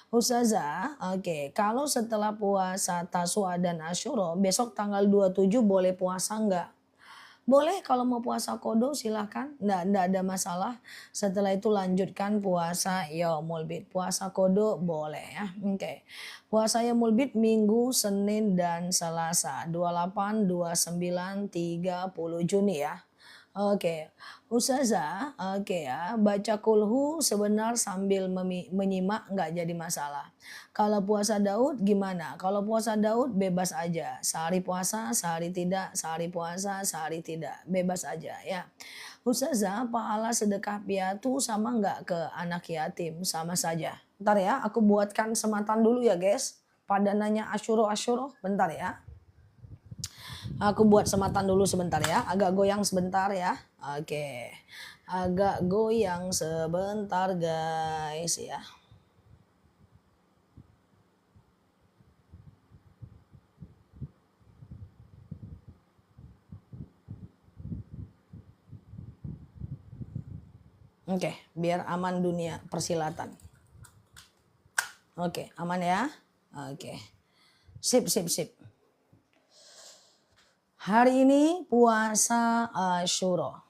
Ustazah, oke, kalau setelah puasa Taswa dan Asyura, besok tanggal 27 boleh puasa enggak? Boleh kalau mau puasa kodo silahkan, enggak ada masalah. Setelah itu lanjutkan puasa Yaumul Bid. Puasa kodo boleh ya. Oke. Puasa Yaumul Bid Minggu, Senin, dan Selasa. 28, 29, 30 Juni ya. Oke, Ustazah, oke ya, baca kulhu sebenar sambil menyimak nggak jadi masalah. Kalau puasa Daud gimana? Kalau puasa Daud bebas aja, sehari puasa, sehari tidak, sehari puasa, sehari tidak, bebas aja ya. Ustazah, pahala sedekah piatu sama nggak ke anak yatim? Sama saja. Bentar ya, aku buatkan sematan dulu ya guys. Pada nanya asyuro, bentar ya. Aku buat sematan dulu sebentar ya. Agak goyang sebentar ya. Oke. Agak goyang sebentar guys ya. Oke, biar aman dunia persilatan. Oke, aman ya. Oke. Sip, sip, sip. Hari ini puasa Asyura.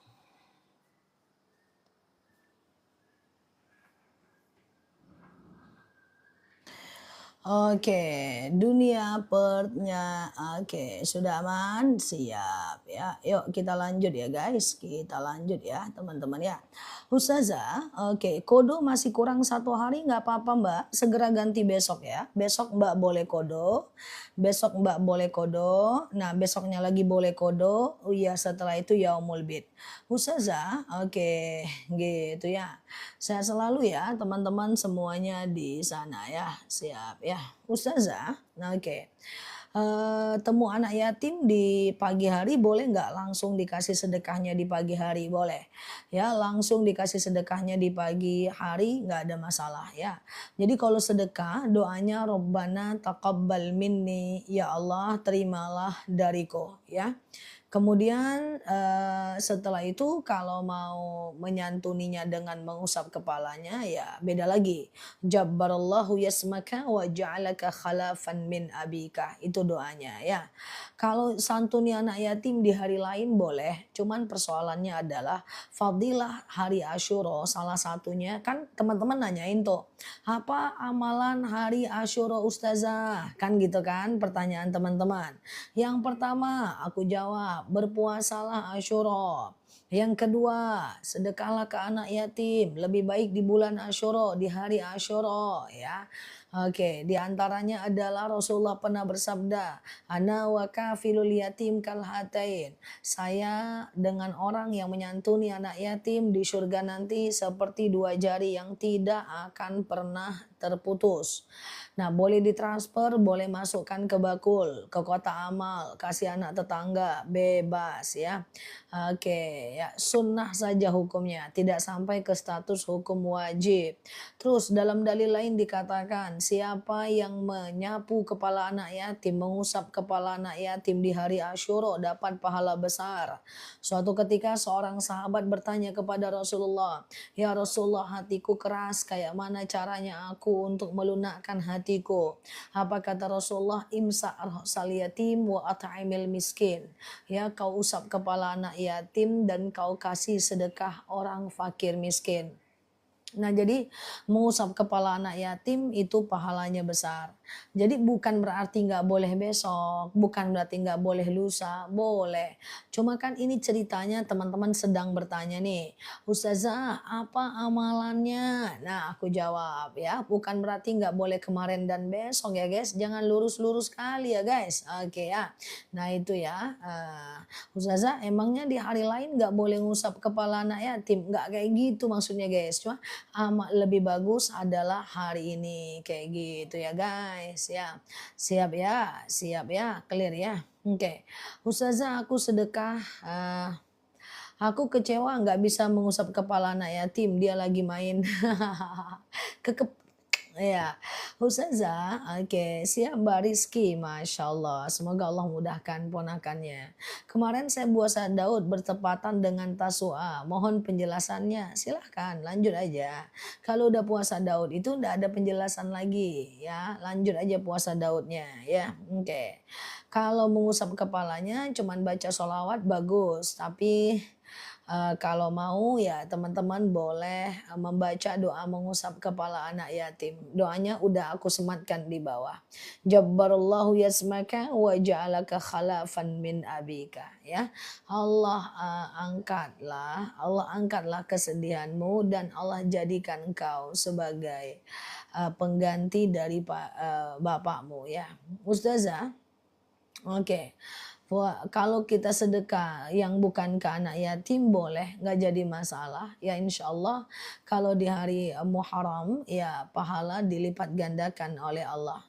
Oke, dunia pernya, oke, sudah aman, siap ya. Yuk kita lanjut ya guys, kita lanjut ya teman-teman ya. Ustazah, oke, kodo masih kurang 1 hari nggak apa-apa Mbak, segera ganti besok ya. Besok Mbak boleh kodo, besok Mbak boleh kodo, nah besoknya lagi boleh kodo, oh iya setelah itu yaumul bid. Ustazah, oke, gitu ya. Sehat selalu ya teman-teman semuanya di sana ya. Siap ya. Ustazah, oke. Temu anak yatim di pagi hari boleh nggak langsung dikasih sedekahnya di pagi hari? Boleh. Ya, langsung dikasih sedekahnya di pagi hari nggak ada masalah ya. Jadi kalau sedekah doanya Robbana taqabbal minni, ya Allah terimalah dariku ya. Kemudian, setelah itu kalau mau menyantuninya dengan mengusap kepalanya ya beda lagi. Jabbarallahu yasmaka wa ja'alaka khalafan min abika. Itu doanya ya. Kalau santuni anak yatim di hari lain boleh, cuman persoalannya adalah fadilah hari Asyura salah satunya kan teman-teman nanyain tuh, "Apa amalan hari Asyura Ustazah?" Kan gitu kan pertanyaan teman-teman. Yang pertama aku jawab, berpuasalah Asyura. Yang kedua, sedekahlah ke anak yatim. Lebih baik di bulan Asyura, di hari Asyura ya. Oke, di antaranya adalah Rasulullah pernah bersabda, "Ana wa kafilul yatim kal hatain." Saya dengan orang yang menyantuni anak yatim di surga nanti seperti 2 jari yang tidak akan pernah terputus. Nah, boleh ditransfer, boleh masukkan ke bakul, ke kotak amal, kasih anak tetangga, bebas ya. Oke, ya sunnah saja hukumnya, tidak sampai ke status hukum wajib. Terus dalam dalil lain dikatakan, siapa yang menyapu kepala anak yatim, mengusap kepala anak yatim di hari Asyura dapat pahala besar. Suatu ketika seorang sahabat bertanya kepada Rasulullah, "Ya Rasulullah, hatiku keras, kayak mana caranya aku untuk melunakkan hatiku?" Apa kata Rasulullah? "Imsa arsal yatim wa at'imil miskin." Ya, kau usap kepala anak yatim dan kau kasih sedekah orang fakir miskin. Nah, jadi mengusap kepala anak yatim itu pahalanya besar. Jadi bukan berarti nggak boleh besok, bukan berarti nggak boleh lusa, boleh. Cuma kan ini ceritanya teman-teman sedang bertanya nih, "Ustazah, apa amalannya?" Nah, aku jawab ya, bukan berarti nggak boleh kemarin dan besok ya guys, jangan lurus-lurus kali ya guys. Oke ya. Nah itu ya, Ustazah emangnya di hari lain nggak boleh ngusap kepala anak yatim? Nggak kayak gitu maksudnya guys, cuma lebih bagus adalah hari ini kayak gitu ya guys ya. Siap ya, clear ya. Oke. Ustazah aku sedekah, aku kecewa nggak bisa mengusap kepala anak yatim, dia lagi main ke ya, Ustazah, oke, siap Mbak Rizky, Masya Allah. Semoga Allah mudahkan ponakannya. Kemarin saya puasa Daud bertepatan dengan Tasua. Mohon penjelasannya. Silahkan, lanjut aja. Kalau udah puasa Daud itu udah ada penjelasan lagi, ya. Lanjut aja puasa Daudnya, ya. Oke. Kalau mengusap kepalanya, cuman baca sholawat bagus, tapi kalau mau ya teman-teman boleh membaca doa mengusap kepala anak yatim. Doanya udah aku sematkan di bawah. Jabbarallahu yasmaka wa ja'alaka khalafan min abika ya. Allah angkatlah kesedihanmu dan Allah jadikan engkau sebagai pengganti dari bapakmu ya. Ustazah, oke. Wah, kalau kita sedekah yang bukan ke anak yatim boleh, nggak jadi masalah. Ya insya Allah kalau di hari Muharram ya pahala dilipat gandakan oleh Allah.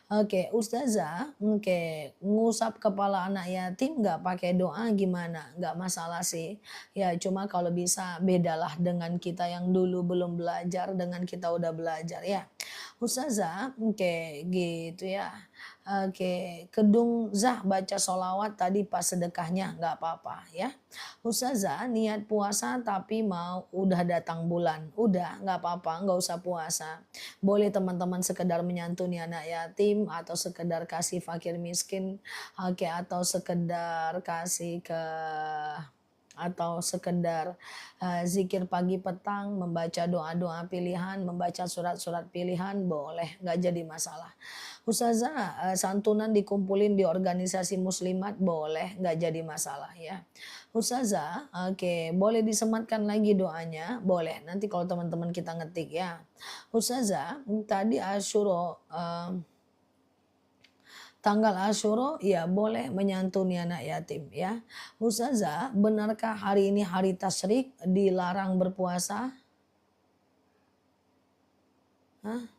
Oke, Ustazah, oke, ngusap kepala anak yatim nggak pakai doa gimana? Nggak masalah sih. Ya cuma kalau bisa bedalah dengan kita yang dulu belum belajar dengan kita udah belajar ya. Ustazah, oke gitu ya. Oke, kedung Zah baca solawat tadi pas sedekahnya nggak apa-apa ya. Ustazah niat puasa tapi mau udah datang bulan, udah nggak apa-apa, nggak usah puasa. Boleh teman-teman sekedar menyantuni anak yatim atau sekedar kasih fakir miskin, oke, atau sekedar kasih ke atau sekedar zikir pagi petang, membaca doa-doa pilihan, membaca surat-surat pilihan boleh, nggak jadi masalah. Ustazah, santunan dikumpulin di organisasi muslimat boleh, nggak jadi masalah ya. Ustazah, oke, boleh disematkan lagi doanya? Boleh, nanti kalau teman-teman kita ngetik ya. Ustazah, tadi Asyura, tanggal Asyura ya boleh menyantuni anak yatim ya. Ustazah, benarkah hari ini hari tasyrik dilarang berpuasa? Hah?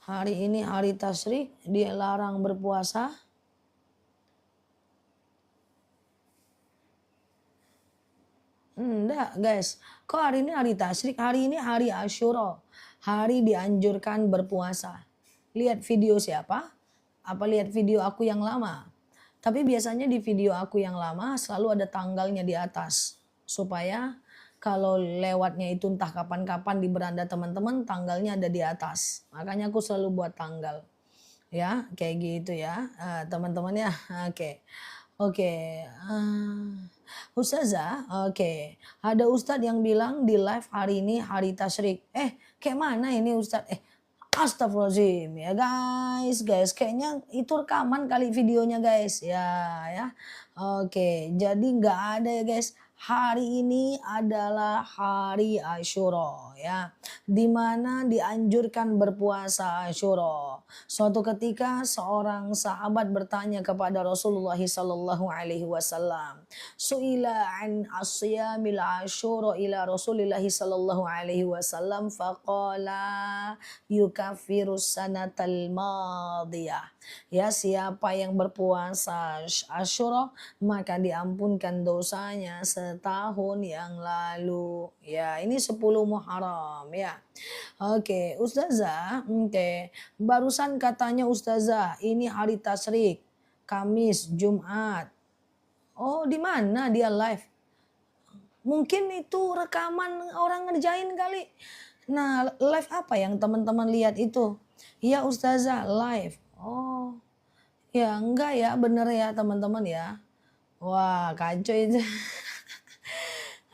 Hari ini hari tasyrik dilarang berpuasa? Enggak guys, kok hari ini hari tasyrik? Hari ini hari Asyura. Hari dianjurkan berpuasa. Lihat video siapa? Apa lihat video aku yang lama? Tapi biasanya di video aku yang lama selalu ada tanggalnya di atas. Supaya kalau lewatnya itu entah kapan-kapan di beranda teman-teman tanggalnya ada di atas. Makanya aku selalu buat tanggal. Ya, kayak gitu ya. Teman-teman ya. Oke. Oke. Ustazah, oke. Ada ustadz yang bilang di live hari ini hari tasyrik. Kayak mana ini ustadz? Astagfirullahaladzim ya guys, kayaknya itu rekaman kali videonya guys, ya. Oke, jadi nggak ada ya guys. Hari ini adalah hari Asyura ya, di mana dianjurkan berpuasa Asyura. Suatu ketika seorang sahabat bertanya kepada Rasulullah sallallahu alaihi wasallam, "Su'ila an asyamil Asyura ila Rasulillah sallallahu alaihi wasallam faqala yukafirus sanatal madiyah." Ya, siapa yang berpuasa Asyura maka diampunkan dosanya setahun yang lalu. Ya, ini 10 Muharram ya. Oke, Ustazah, oke. Barusan katanya Ustazah, ini hari tasyrik, Kamis, Jumat. Oh, di mana dia live? Mungkin itu rekaman orang ngerjain kali. Nah, live apa yang teman-teman lihat itu? Iya Ustazah, live. Oh, ya enggak ya, bener ya teman-teman ya. Wah, kacau itu.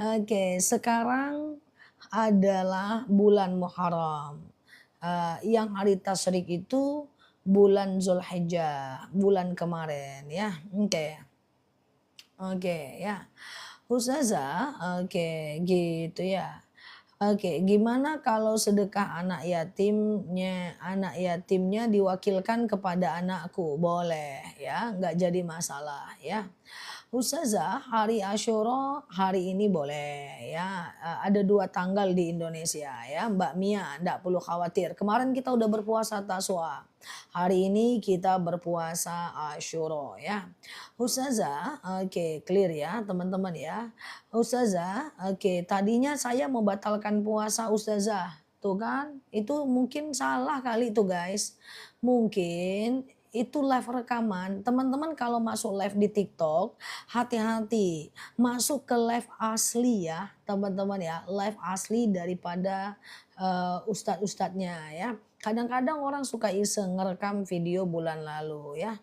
Oke, sekarang adalah bulan Muharram. Yang hari tasyrik itu bulan Zulhijjah, bulan kemarin ya. Oke. Oke, ya. Ustazah, oke, gitu ya. Oke, gimana kalau sedekah anak yatimnya diwakilkan kepada anakku? Boleh ya, nggak jadi masalah ya. Ustazah, hari Asyura hari ini boleh ya. Ada 2 tanggal di Indonesia ya, Mbak Mia, ndak perlu khawatir. Kemarin kita udah berpuasa Taswa. Hari ini kita berpuasa Asyura ya. Ustazah, oke, clear ya teman-teman ya. Ustazah, oke, tadinya saya mau batalkan puasa Ustazah. Tuh kan, itu mungkin salah kali itu guys. Mungkin itu live rekaman. Teman-teman kalau masuk live di TikTok, hati-hati. Masuk ke live asli ya, teman-teman ya. Live asli daripada ustadz-ustadznya ya. Kadang-kadang orang suka iseng ngerekam video bulan lalu ya.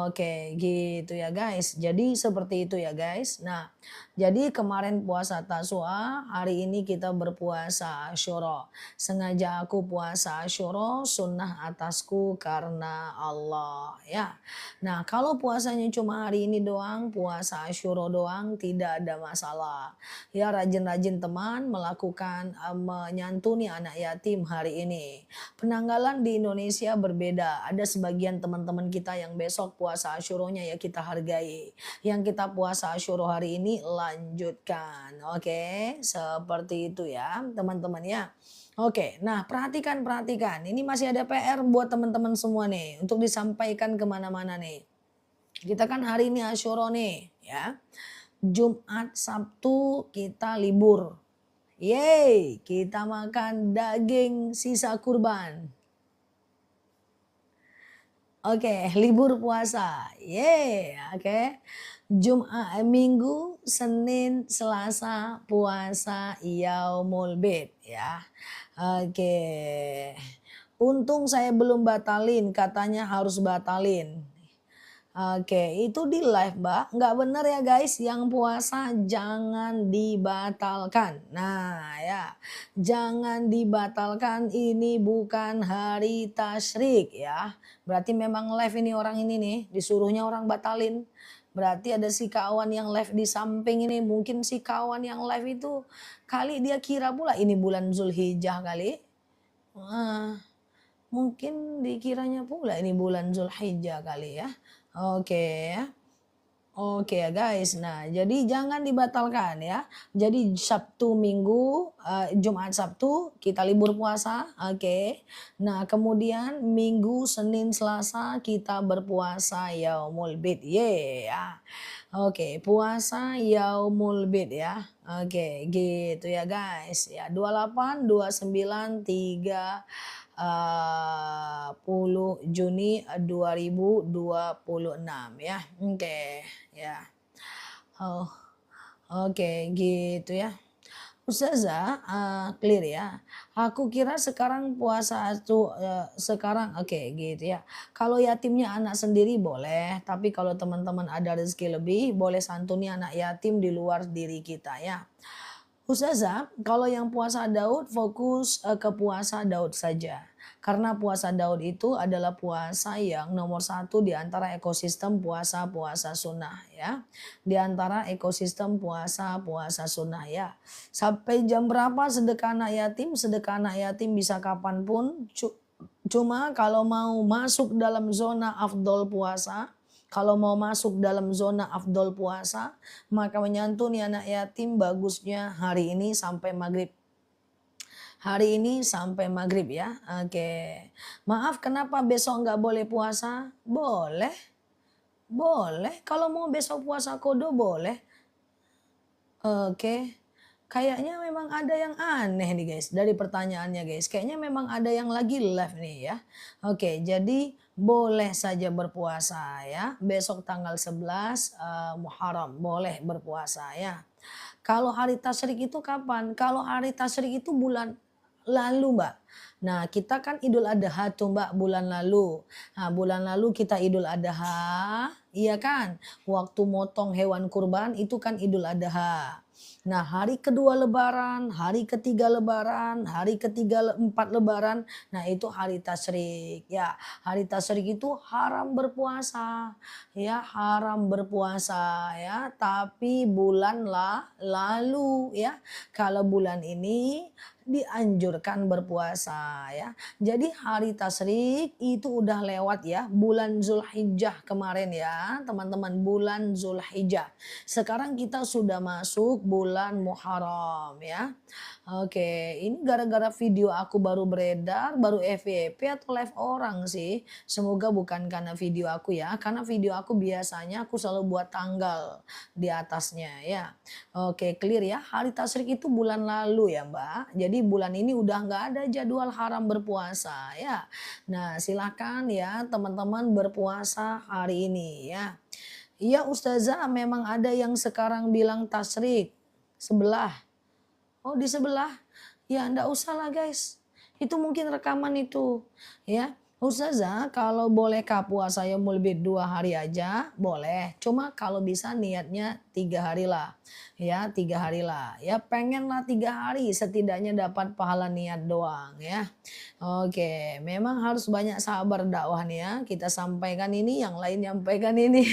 Oke, gitu ya guys. Jadi seperti itu ya guys. Nah, jadi kemarin puasa Taswa, hari ini kita berpuasa Asyura. Sengaja aku puasa Asyura, sunnah atasku karena Allah ya. Nah, kalau puasanya cuma hari ini doang, puasa Asyura doang, tidak ada masalah. Ya, rajin-rajin teman melakukan menyantuni anak yatim hari ini. penanggalan di Indonesia berbeda. Ada sebagian teman-teman kita yang besok puasa Asyuronya ya kita hargai. Yang kita puasa Asyuro hari ini lanjutkan. Oke, seperti itu ya teman-teman ya. Oke, nah perhatikan. Ini masih ada PR buat teman-teman semua nih. Untuk disampaikan kemana-mana nih. Kita kan hari ini Asyuro nih ya. Jumat, Sabtu kita libur. Yeay, kita makan daging sisa kurban. Oke, libur puasa. Yeay, oke. Jumat, Minggu, Senin, Selasa, puasa Yaumul Bid ya. Oke. Untung saya belum batalin, katanya harus batalin. Oke, itu di live Mbak, nggak bener ya guys, yang puasa jangan dibatalkan. Nah ya, jangan dibatalkan, ini bukan hari tasyrik ya. Berarti memang live ini orang ini nih, disuruhnya orang batalin. Berarti ada si kawan yang live di samping ini, mungkin si kawan yang live itu kali dia kira pula ini bulan Zulhijjah kali. Wah, mungkin dikiranya pula ini bulan Zulhijjah kali ya. Oke ya. Oke ya guys. Nah, jadi jangan dibatalkan ya. Jadi Sabtu Minggu, Jumat Sabtu kita libur puasa. Oke. Nah, kemudian Minggu, Senin, Selasa kita berpuasa Yaumul Bid. Ya. Oke, puasa Yaumul Bid ya. Oke, gitu ya guys. Ya, 28, 29, 3 10 Juni 2026 ya. Oke, ya. Oh, oke gitu ya. Ustazah, clear ya. Aku kira sekarang puasa itu sekarang oke gitu ya. Kalau yatimnya anak sendiri boleh, tapi kalau teman-teman ada rezeki lebih, boleh santuni anak yatim di luar diri kita ya. Ustazah, kalau yang puasa Daud fokus ke puasa Daud saja. Karena puasa Daud itu adalah puasa yang nomor satu di antara ekosistem puasa-puasa sunnah ya. Di antara ekosistem puasa-puasa sunnah ya. Sampai jam berapa sedekah anak yatim bisa kapanpun. Cuma kalau mau masuk dalam zona afdol puasa, kalau mau masuk dalam zona afdol puasa, maka menyantuni anak yatim bagusnya hari ini sampai maghrib. Hari ini sampai maghrib ya. Oke. Maaf kenapa besok nggak boleh puasa? Boleh. Boleh. Kalau mau besok puasa kodo boleh. Oke. Kayaknya memang ada yang aneh nih guys dari pertanyaannya guys. Kayaknya memang ada yang lagi live nih ya. Oke, jadi boleh saja berpuasa ya. Besok tanggal 11 Muharram boleh berpuasa ya. Kalau hari tasyrik itu kapan? Kalau hari tasyrik itu bulan lalu Mbak. Nah kita kan Idul Adha tuh Mbak bulan lalu. Nah bulan lalu kita Idul Adha, iya kan? Waktu motong hewan kurban itu kan Idul Adha. Nah hari kedua lebaran, hari ketiga lebaran, hari ketiga empat lebaran, nah itu hari tasyrik. Ya hari tasyrik itu haram berpuasa. Ya haram berpuasa ya. Tapi bulan lalu ya. Kalau bulan ini dianjurkan berpuasa ya. Jadi hari tasyrik itu udah lewat ya, bulan Zulhijjah kemarin ya, teman-teman bulan Zulhijjah. Sekarang kita sudah masuk bulan Muharram ya. Oke, ini gara-gara video aku baru beredar, baru FYP atau live orang sih. Semoga bukan karena video aku ya, karena video aku biasanya aku selalu buat tanggal di atasnya ya. Oke, clear ya. Hari tasyrik itu bulan lalu ya Mbak. Jadi bulan ini udah nggak ada jadwal haram berpuasa ya. Nah silakan ya teman-teman berpuasa hari ini ya. Iya Ustazah memang ada yang sekarang bilang tasyrik sebelah. Oh di sebelah? Ya ndak usah lah guys. Itu mungkin rekaman itu ya. Ustazah kalau bolehkah puasa Yaumul Bid 2 hari aja? Boleh. Cuma kalau bisa niatnya 3 hari lah. Ya 3 hari lah. Ya pengenlah 3 hari setidaknya dapat pahala niat doang ya. Oke memang harus banyak sabar dakwah nih ya. Kita sampaikan ini yang lain nyampaikan ini.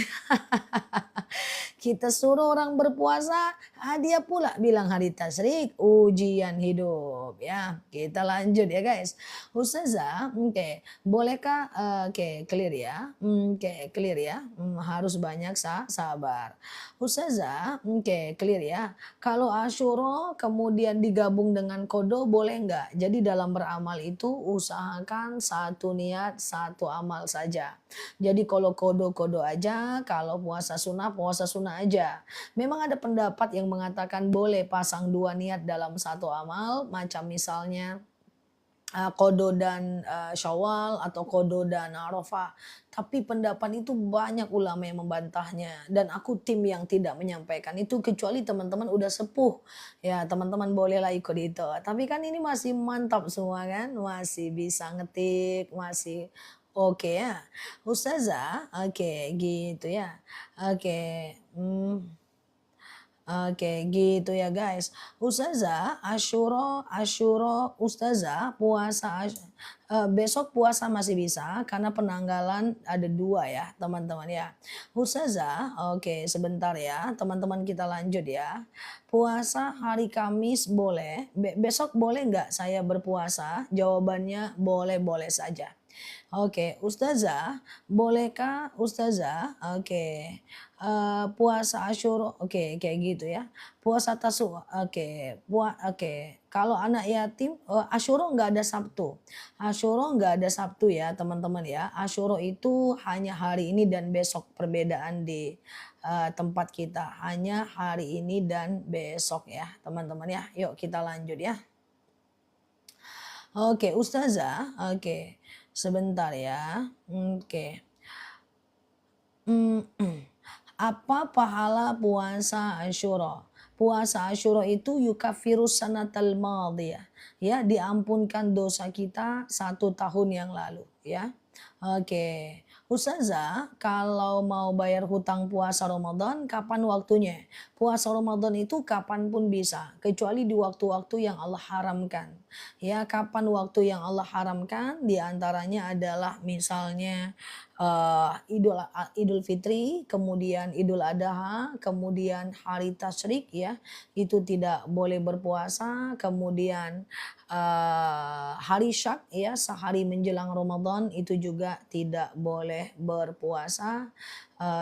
Kita suruh orang berpuasa, dia pula bilang hari tasyrik ujian hidup ya. Kita lanjut ya guys. Ustazah, oke, bolehkah oke clear ya. Oke, clear ya. Harus banyak sabar. Ustazah, oke clear ya. Kalau Asyura kemudian digabung dengan kodo boleh nggak? Jadi dalam beramal itu usahakan satu niat, satu amal saja. Jadi kalau kodo-kodo aja, kalau puasa sunnah aja. Memang ada pendapat yang mengatakan boleh pasang dua niat dalam satu amal, macam misalnya kodo dan Syawal atau kodo dan Arafah. Tapi pendapat itu banyak ulama yang membantahnya dan aku tim yang tidak menyampaikan itu kecuali teman-teman udah sepuh. Ya, teman-teman bolehlah ikut itu. Tapi kan ini masih mantap semua kan, masih bisa ngetik, masih oke ya. Ustazah, oke gitu ya. Oke, Oke, gitu ya guys. Ustazah, Asyura, Ustazah, besok puasa masih bisa karena penanggalan ada dua ya teman-teman ya. Ustazah, oke sebentar ya teman-teman kita lanjut ya. Puasa hari Kamis boleh, besok boleh nggak saya berpuasa? Jawabannya boleh-boleh saja. Oke, Ustazah, bolehkah Ustazah, oke, puasa Asyura, oke, kayak gitu ya. Puasa Tasu, oke. Kalau anak yatim, Asyura nggak ada Sabtu. Asyura nggak ada Sabtu ya teman-teman ya. Asyura itu hanya hari ini dan besok perbedaan di tempat kita. Hanya hari ini dan besok ya teman-teman ya. Yuk kita lanjut ya. Oke, Ustazah, oke. Sebentar ya. Oke. Apa pahala puasa Asyura? Puasa Asyura itu yukafirus sanatal madiyah. Ya, diampunkan dosa kita 1 tahun yang lalu ya. Oke. Ustazah, kalau mau bayar hutang puasa Ramadan, kapan waktunya? Puasa Ramadan itu kapanpun bisa, kecuali di waktu-waktu yang Allah haramkan. Ya, kapan waktu yang Allah haramkan? Di antaranya adalah misalnya Idul Fitri, kemudian Idul Adha, kemudian hari tasyrik ya, itu tidak boleh berpuasa, kemudian hari Syak ya, sehari menjelang Ramadan itu juga tidak boleh berpuasa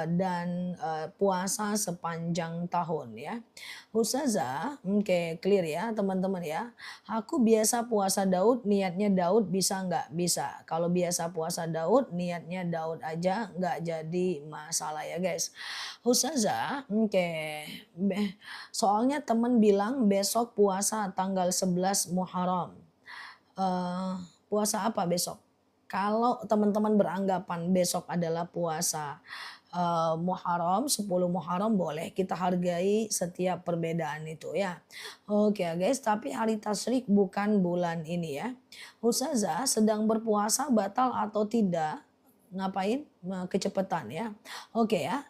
dan puasa sepanjang tahun ya. Ustazah, oke clear ya teman-teman ya. Aku biasa puasa Daud, niatnya Daud bisa nggak? Bisa. Kalau biasa puasa Daud, niatnya Daud aja nggak jadi masalah ya guys. Ustazah, oke. Soalnya temen bilang besok puasa tanggal 11 Muharram. Puasa apa besok? Kalau teman-teman beranggapan besok adalah puasa Muharram, 10 Muharram boleh kita hargai setiap perbedaan itu ya. Oke guys, tapi hari tasyrik bukan bulan ini ya. Ustazah sedang berpuasa batal atau tidak? Ngapain? Kecepatan ya. Oke ya.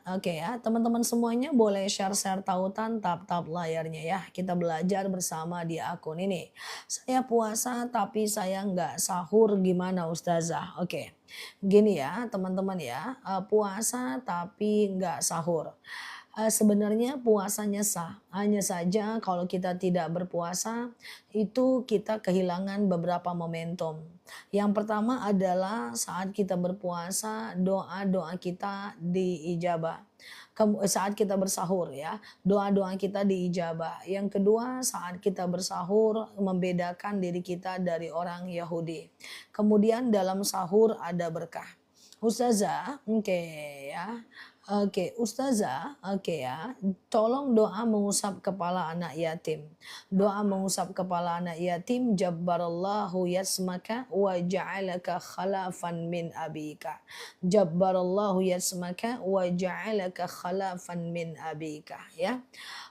Teman-teman semuanya boleh share-share tautan, tap-tap layarnya ya. Kita belajar bersama di akun ini. Saya puasa tapi saya nggak sahur gimana Ustazah? Oke. Gini ya teman-teman ya, puasa tapi nggak sahur. Sebenarnya puasanya sah, hanya saja kalau kita tidak berpuasa itu kita kehilangan beberapa momentum. Yang pertama adalah saat kita berpuasa doa-doa kita diijabah. Saat kita bersahur ya, doa-doa kita diijabah. Yang kedua saat kita bersahur membedakan diri kita dari orang Yahudi. Kemudian dalam sahur ada berkah. Ustazah, oke ya. Oke, Ustazah, oke ya. Tolong doa mengusap kepala anak yatim. Doa mengusap kepala anak yatim, jabbarallahu yasmaka wa ja'alaka khalafan min abika. Jabbarallahu yasmaka wa ja'alaka khalafan min abika ya.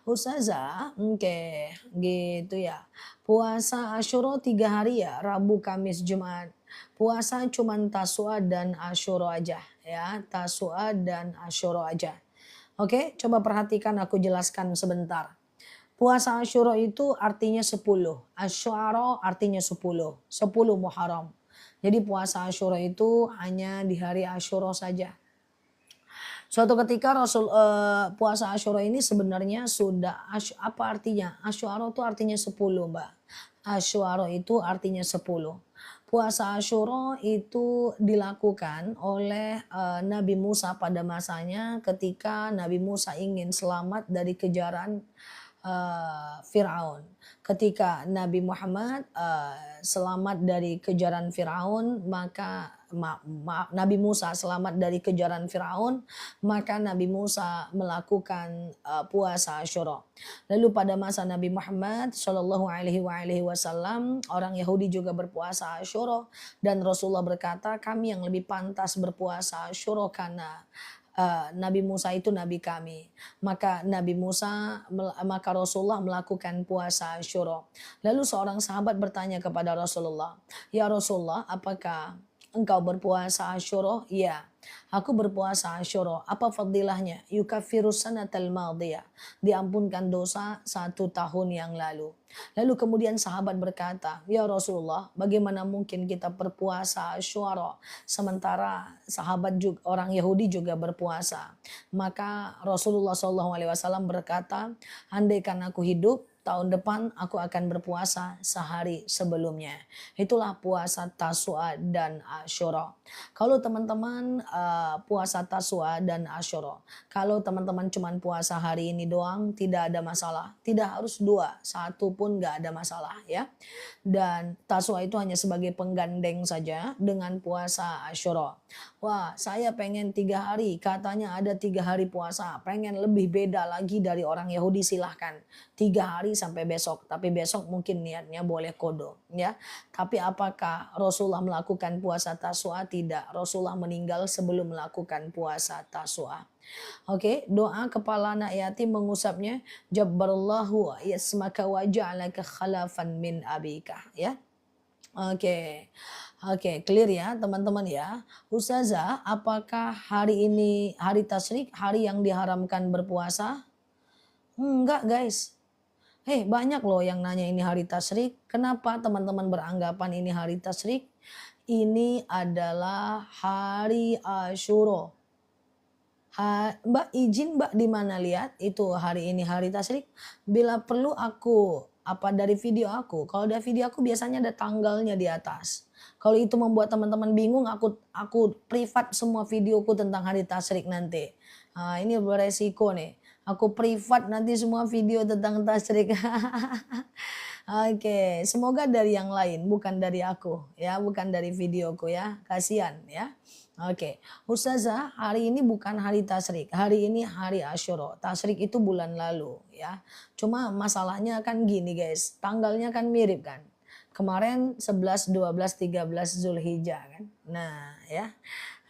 Ustazah, oke, gitu ya. Puasa Asyura 3 hari ya, Rabu, Kamis, Jumat. Puasa cuman Tasua dan Asyura aja ya, Tasua dan Asyura aja. Oke, coba perhatikan aku jelaskan sebentar. Puasa Asyura itu artinya 10, Asyura artinya 10, 10 Muharram. Jadi puasa Asyura itu hanya di hari Asyura saja. Suatu ketika puasa Asyura ini sebenarnya sudah apa artinya? Asyura itu artinya 10, Mbak. Asyura itu artinya 10. Puasa Asyura itu dilakukan oleh Nabi Musa pada masanya ketika Nabi Musa ingin selamat dari kejaran Firaun. Ketika Nabi Muhammad selamat dari kejaran Firaun, maka Nabi Musa selamat dari kejaran Firaun, maka Nabi Musa melakukan puasa Asyura. Lalu pada masa Nabi Muhammad Shallallahu Alaihi Wasallam, orang Yahudi juga berpuasa Asyura dan Rasulullah berkata, kami yang lebih pantas berpuasa Asyura karena Nabi Musa itu nabi kami. Maka Rasulullah melakukan puasa Asyura. Lalu seorang sahabat bertanya kepada Rasulullah, "Ya Rasulullah, apakah engkau berpuasa Asyura?" "Ya, aku berpuasa Asyura." "Apa fadilahnya?" "Yukaffiru sanatal madiyah." Diampunkan dosa 1 tahun yang lalu. Lalu kemudian sahabat berkata, "Ya Rasulullah, bagaimana mungkin kita berpuasa Asyura sementara sahabat juga, orang Yahudi juga berpuasa?" Maka Rasulullah SAW berkata, "Andaikan aku hidup, tahun depan aku akan berpuasa sehari sebelumnya." Itulah puasa Tasua dan Asyura. Kalau teman-teman puasa Tasua dan Asyura, kalau teman-teman cuma puasa hari ini doang, tidak ada masalah. Tidak harus 2, 1 pun nggak ada masalah ya. Dan Tasua itu hanya sebagai penggandeng saja dengan puasa Asyura. Wah, saya pengen 3 hari, katanya ada 3 hari puasa, pengen lebih beda lagi dari orang Yahudi, silahkan. 3 hari sampai besok, tapi besok mungkin niatnya boleh kodo ya. Tapi apakah Rasulullah melakukan puasa Tasua? Tidak, Rasulullah meninggal sebelum melakukan puasa Tasua. Oke, doa kepala anak yatim mengusapnya, jabbarallahu yasmaka wa ja'alaka khalafan min abika ya. Oke. Oke, clear ya teman-teman ya. Ustazah, apakah hari ini hari tasyrik, hari yang diharamkan berpuasa? Enggak, guys. Banyak loh yang nanya ini hari tasyrik. Kenapa teman-teman beranggapan ini hari tasyrik? Ini adalah hari Asyura. Mbak izin Mbak di mana lihat itu hari ini hari tasyrik? Bila perlu aku dari video aku. Kalau dari video aku biasanya ada tanggalnya di atas. Kalau itu membuat teman-teman bingung, aku privat semua videoku tentang hari tasyrik nanti. Ini beresiko nih. Aku privat nanti semua video tentang tasyrik. Oke, semoga dari yang lain, bukan dari aku ya, bukan dari videoku ya. Kasihan ya. Oke, Ustazah, hari ini bukan hari tasyrik, hari ini hari Asyura. Tasyrik itu bulan lalu ya. Cuma masalahnya kan gini guys, tanggalnya kan mirip kan. Kemarin 11, 12, 13 Zulhijjah kan. Nah ya.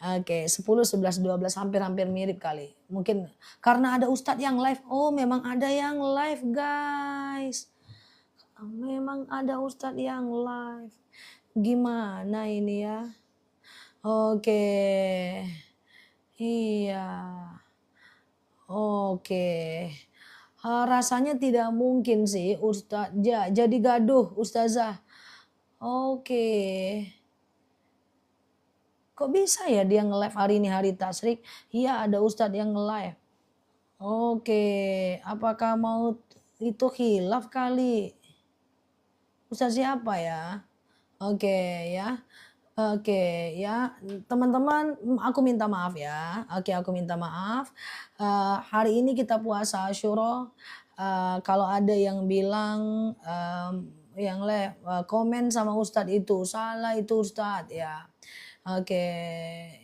Oke, 10, 11, 12 hampir-hampir mirip kali. Mungkin karena ada ustadz yang live. Oh, memang ada yang live, guys. Memang ada ustadz yang live. Gimana ini ya? Oke. Iya. Oke. Rasanya tidak mungkin sih ustadz. Jadi gaduh ustazah. Oke. Kok bisa ya dia nge-live hari ini hari tasyrik? Iya, ada ustadz yang nge-live. Oke, apakah mau itu khilaf kali? Ustadz siapa ya? Oke ya. Oke ya, teman-teman, aku minta maaf ya. Oke, aku minta maaf. Hari ini kita puasa Asyura. Kalau ada yang bilang komen sama ustadz itu salah, itu ustadz ya. Oke,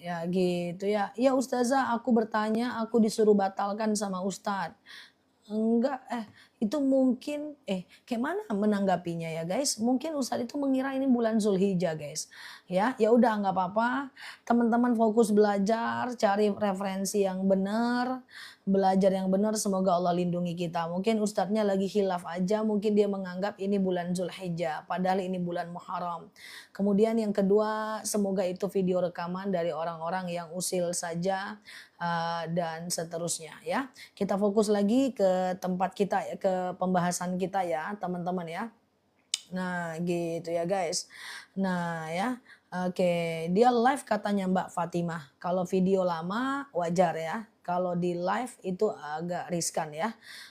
ya gitu ya. Ya ustazah, aku bertanya, aku disuruh batalkan sama ustadz. Enggak, itu mungkin kayak mana menanggapinya ya guys? Mungkin ustadz itu mengira ini bulan Zulhijjah guys. Ya udah nggak apa-apa. Teman-teman fokus belajar, cari referensi yang benar, belajar yang benar. Semoga Allah lindungi kita. Mungkin ustadznya lagi khilaf aja, mungkin dia menganggap ini bulan Zulhijjah, padahal ini bulan Muharram. Kemudian yang kedua, semoga itu video rekaman dari orang-orang yang usil saja dan seterusnya ya. Kita fokus lagi ke tempat kita, ke pembahasan kita ya teman-teman ya. Nah gitu ya guys. Nah ya, oke, dia live katanya Mbak Fatimah. Kalau video lama wajar ya. kalau di live itu agak riskan ya.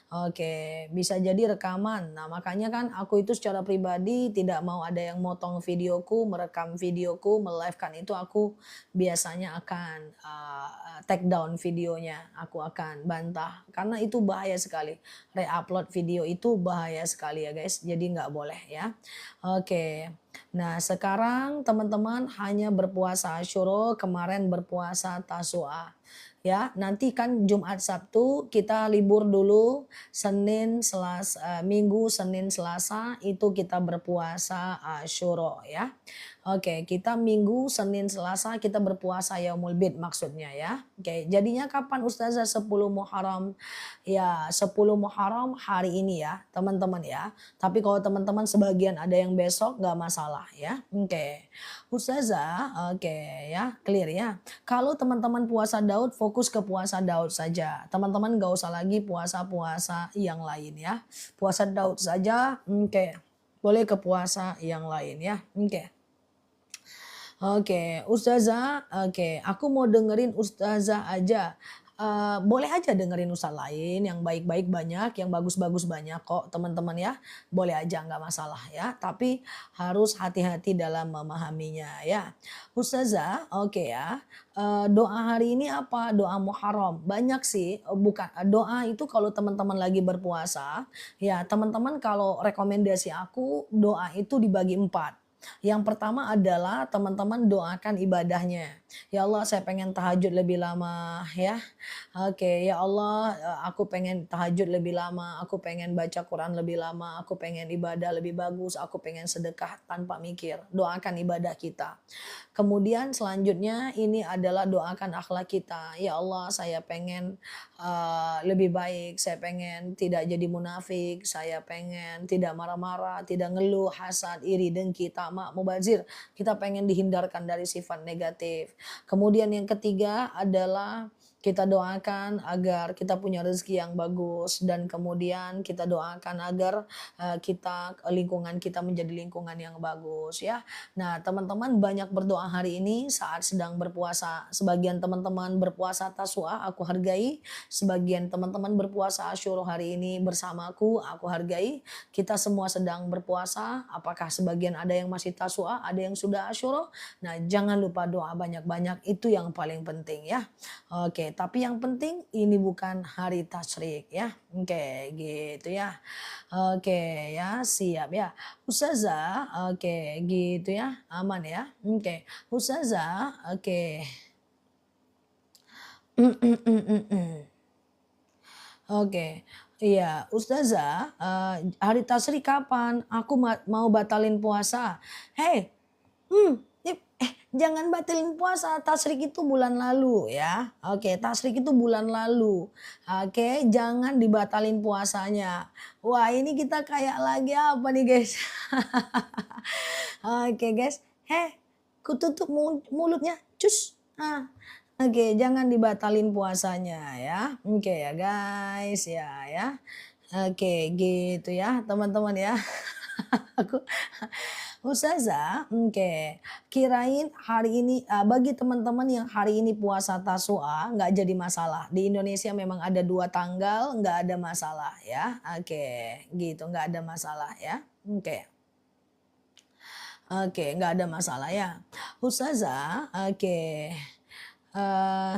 Oke, bisa jadi rekaman. Nah, makanya kan aku itu secara pribadi tidak mau ada yang motong videoku, merekam videoku, melive-kan itu aku biasanya akan take down videonya, aku akan bantah karena itu bahaya sekali. Re-upload video itu bahaya sekali ya guys, jadi nggak boleh ya. Oke, nah sekarang teman-teman hanya berpuasa Asyura, kemarin berpuasa Tasu'a. Ya, nanti kan Jumat Sabtu kita libur dulu, Minggu, Senin, Selasa itu kita berpuasa Asyura ya. Oke, kita Minggu, Senin, Selasa kita berpuasa Yaumul Bid maksudnya ya. Oke, jadinya kapan Ustazah 10 Muharram? Ya, 10 Muharram hari ini ya, teman-teman ya. Tapi kalau teman-teman sebagian ada yang besok nggak masalah ya. Oke. Ustazah, oke ya, clear ya. Kalau teman-teman puasa Daud, fokus ke puasa Daud saja. Teman-teman nggak usah lagi puasa-puasa yang lain ya. Puasa Daud saja, oke. Boleh ke puasa yang lain ya. Oke. Oke, Ustazah, oke, aku mau dengerin Ustazah aja. Boleh aja dengerin ustaz lain yang baik-baik banyak, yang bagus-bagus banyak kok teman-teman ya. Boleh aja nggak masalah ya, tapi harus hati-hati dalam memahaminya ya. Ustazah, oke ya. Doa hari ini apa? Doa Muharram. Banyak sih, bukan doa itu kalau teman-teman lagi berpuasa, ya teman-teman kalau rekomendasi aku doa itu dibagi 4. Yang pertama adalah teman-teman doakan ibadahnya. Ya Allah, saya pengen tahajud lebih lama ya. Oke, ya Allah, aku pengen tahajud lebih lama, aku pengen baca Quran lebih lama, aku pengen ibadah lebih bagus, aku pengen sedekah tanpa mikir. Doakan ibadah kita. Kemudian selanjutnya ini adalah doakan akhlak kita. Ya Allah, saya pengen lebih baik, saya pengen tidak jadi munafik, saya pengen tidak marah-marah, tidak ngeluh, hasad, iri, dengki, tamak, mubazir. Kita pengen dihindarkan dari sifat negatif. Kemudian yang ketiga adalah kita doakan agar kita punya rezeki yang bagus dan kemudian kita doakan agar lingkungan kita menjadi lingkungan yang bagus ya. Nah, teman-teman banyak berdoa hari ini saat sedang berpuasa. Sebagian teman-teman berpuasa Tasu'a, aku hargai. Sebagian teman-teman berpuasa Asyura hari ini bersamaku, aku hargai. Kita semua sedang berpuasa. Apakah sebagian ada yang masih Tasu'a, ada yang sudah Asyura? Nah, jangan lupa doa banyak-banyak, itu yang paling penting ya. Oke, tapi yang penting ini bukan hari tasyrik ya. Oke, gitu ya. Oke ya, siap ya. Ustazah, oke gitu ya, aman ya. Oke, Ustazah, oke. Oke, iya, Ustazah, hari tasyrik kapan? Aku mau batalin puasa. Hei, jangan batalin puasa, tasyrik itu bulan lalu ya. Oke, tasyrik itu bulan lalu. Oke, jangan dibatalin puasanya. Wah, ini kita kayak lagi apa nih guys? Oke guys, kututup mulutnya, cus. Oke, jangan dibatalin puasanya ya. Oke ya guys, ya. Oke, gitu ya teman-teman ya. Aku Ustazah, oke. Kirain hari ini bagi teman-teman yang hari ini puasa Tasu'a nggak jadi masalah. Di Indonesia memang ada 2 tanggal, nggak ada masalah ya. Oke, gitu nggak ada masalah ya. Oke. Oke, nggak ada masalah ya. Ustazah, oke. Eh,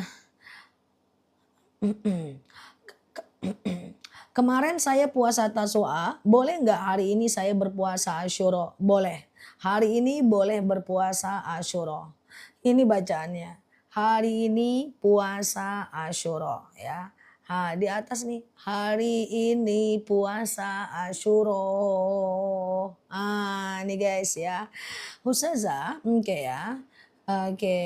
Kemarin saya puasa Tasu'a, boleh nggak hari ini saya berpuasa Asyura? Boleh. Hari ini boleh berpuasa Asyura. Ini bacaannya. Hari ini puasa Asyura ya. Di atas nih, hari ini puasa Asyura. Nih guys ya. Ustazah, oke ya. Oke.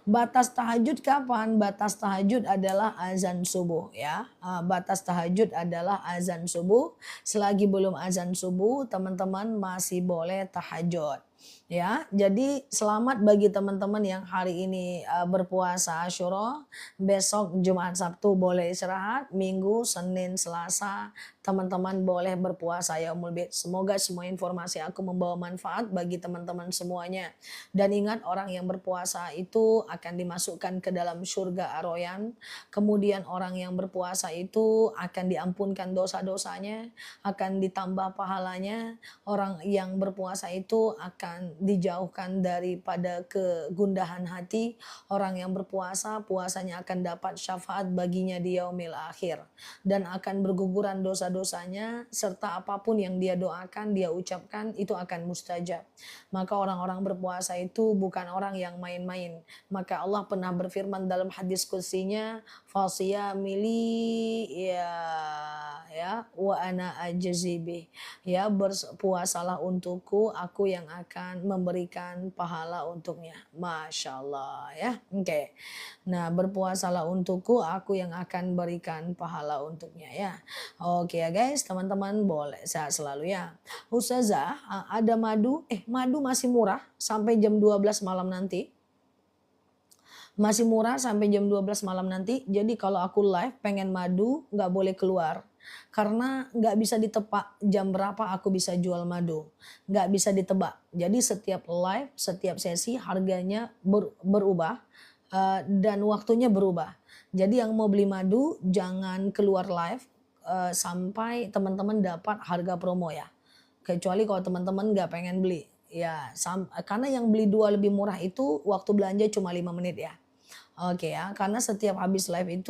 Batas tahajud kapan? Batas tahajud adalah azan subuh ya. Batas tahajud adalah azan subuh. Selagi belum azan subuh, teman-teman masih boleh tahajud. Ya, jadi selamat bagi teman-teman yang hari ini berpuasa Asyura. Besok Jumat Sabtu boleh istirahat. Minggu, Senin, Selasa teman-teman boleh berpuasa Yaumul Bid. Semoga semua informasi aku membawa manfaat bagi teman-teman semuanya. Dan ingat, orang yang berpuasa itu akan dimasukkan ke dalam surga Ar-Rayyan. Kemudian orang yang berpuasa itu akan diampunkan dosa-dosanya, akan ditambah pahalanya. Orang yang berpuasa itu akan dijauhkan daripada kegundahan hati. Orang yang berpuasa, puasanya akan dapat syafaat baginya di yaumil akhir. Dan akan berguguran dosa-dosanya, serta apapun yang dia doakan, dia ucapkan, itu akan mustajab. Maka orang-orang berpuasa itu bukan orang yang main-main. Maka Allah pernah berfirman dalam hadis qudsinya, fasiyamili ya wa ana ajzibi. Ya, berpuasalah untukku, aku yang akan memberikan pahala untuknya. Masya Allah ya. Oke. Nah, berpuasalah untukku, aku yang akan berikan pahala untuknya ya. Oke ya guys, teman-teman boleh sehat selalu ya. Ustazah, ada madu masih murah sampai jam 12 malam nanti. Masih murah sampai jam 12 malam nanti. Jadi kalau aku live pengen madu nggak boleh keluar. Karena nggak bisa ditebak jam berapa aku bisa jual madu. Nggak bisa ditebak. Jadi setiap live, setiap sesi harganya berubah. Dan waktunya berubah. Jadi yang mau beli madu jangan keluar live sampai teman-teman dapat harga promo ya. Kecuali kalau teman-teman nggak pengen beli. Ya, karena yang beli 2 lebih murah itu waktu belanja cuma 5 menit ya. Oke ya, karena setiap habis live itu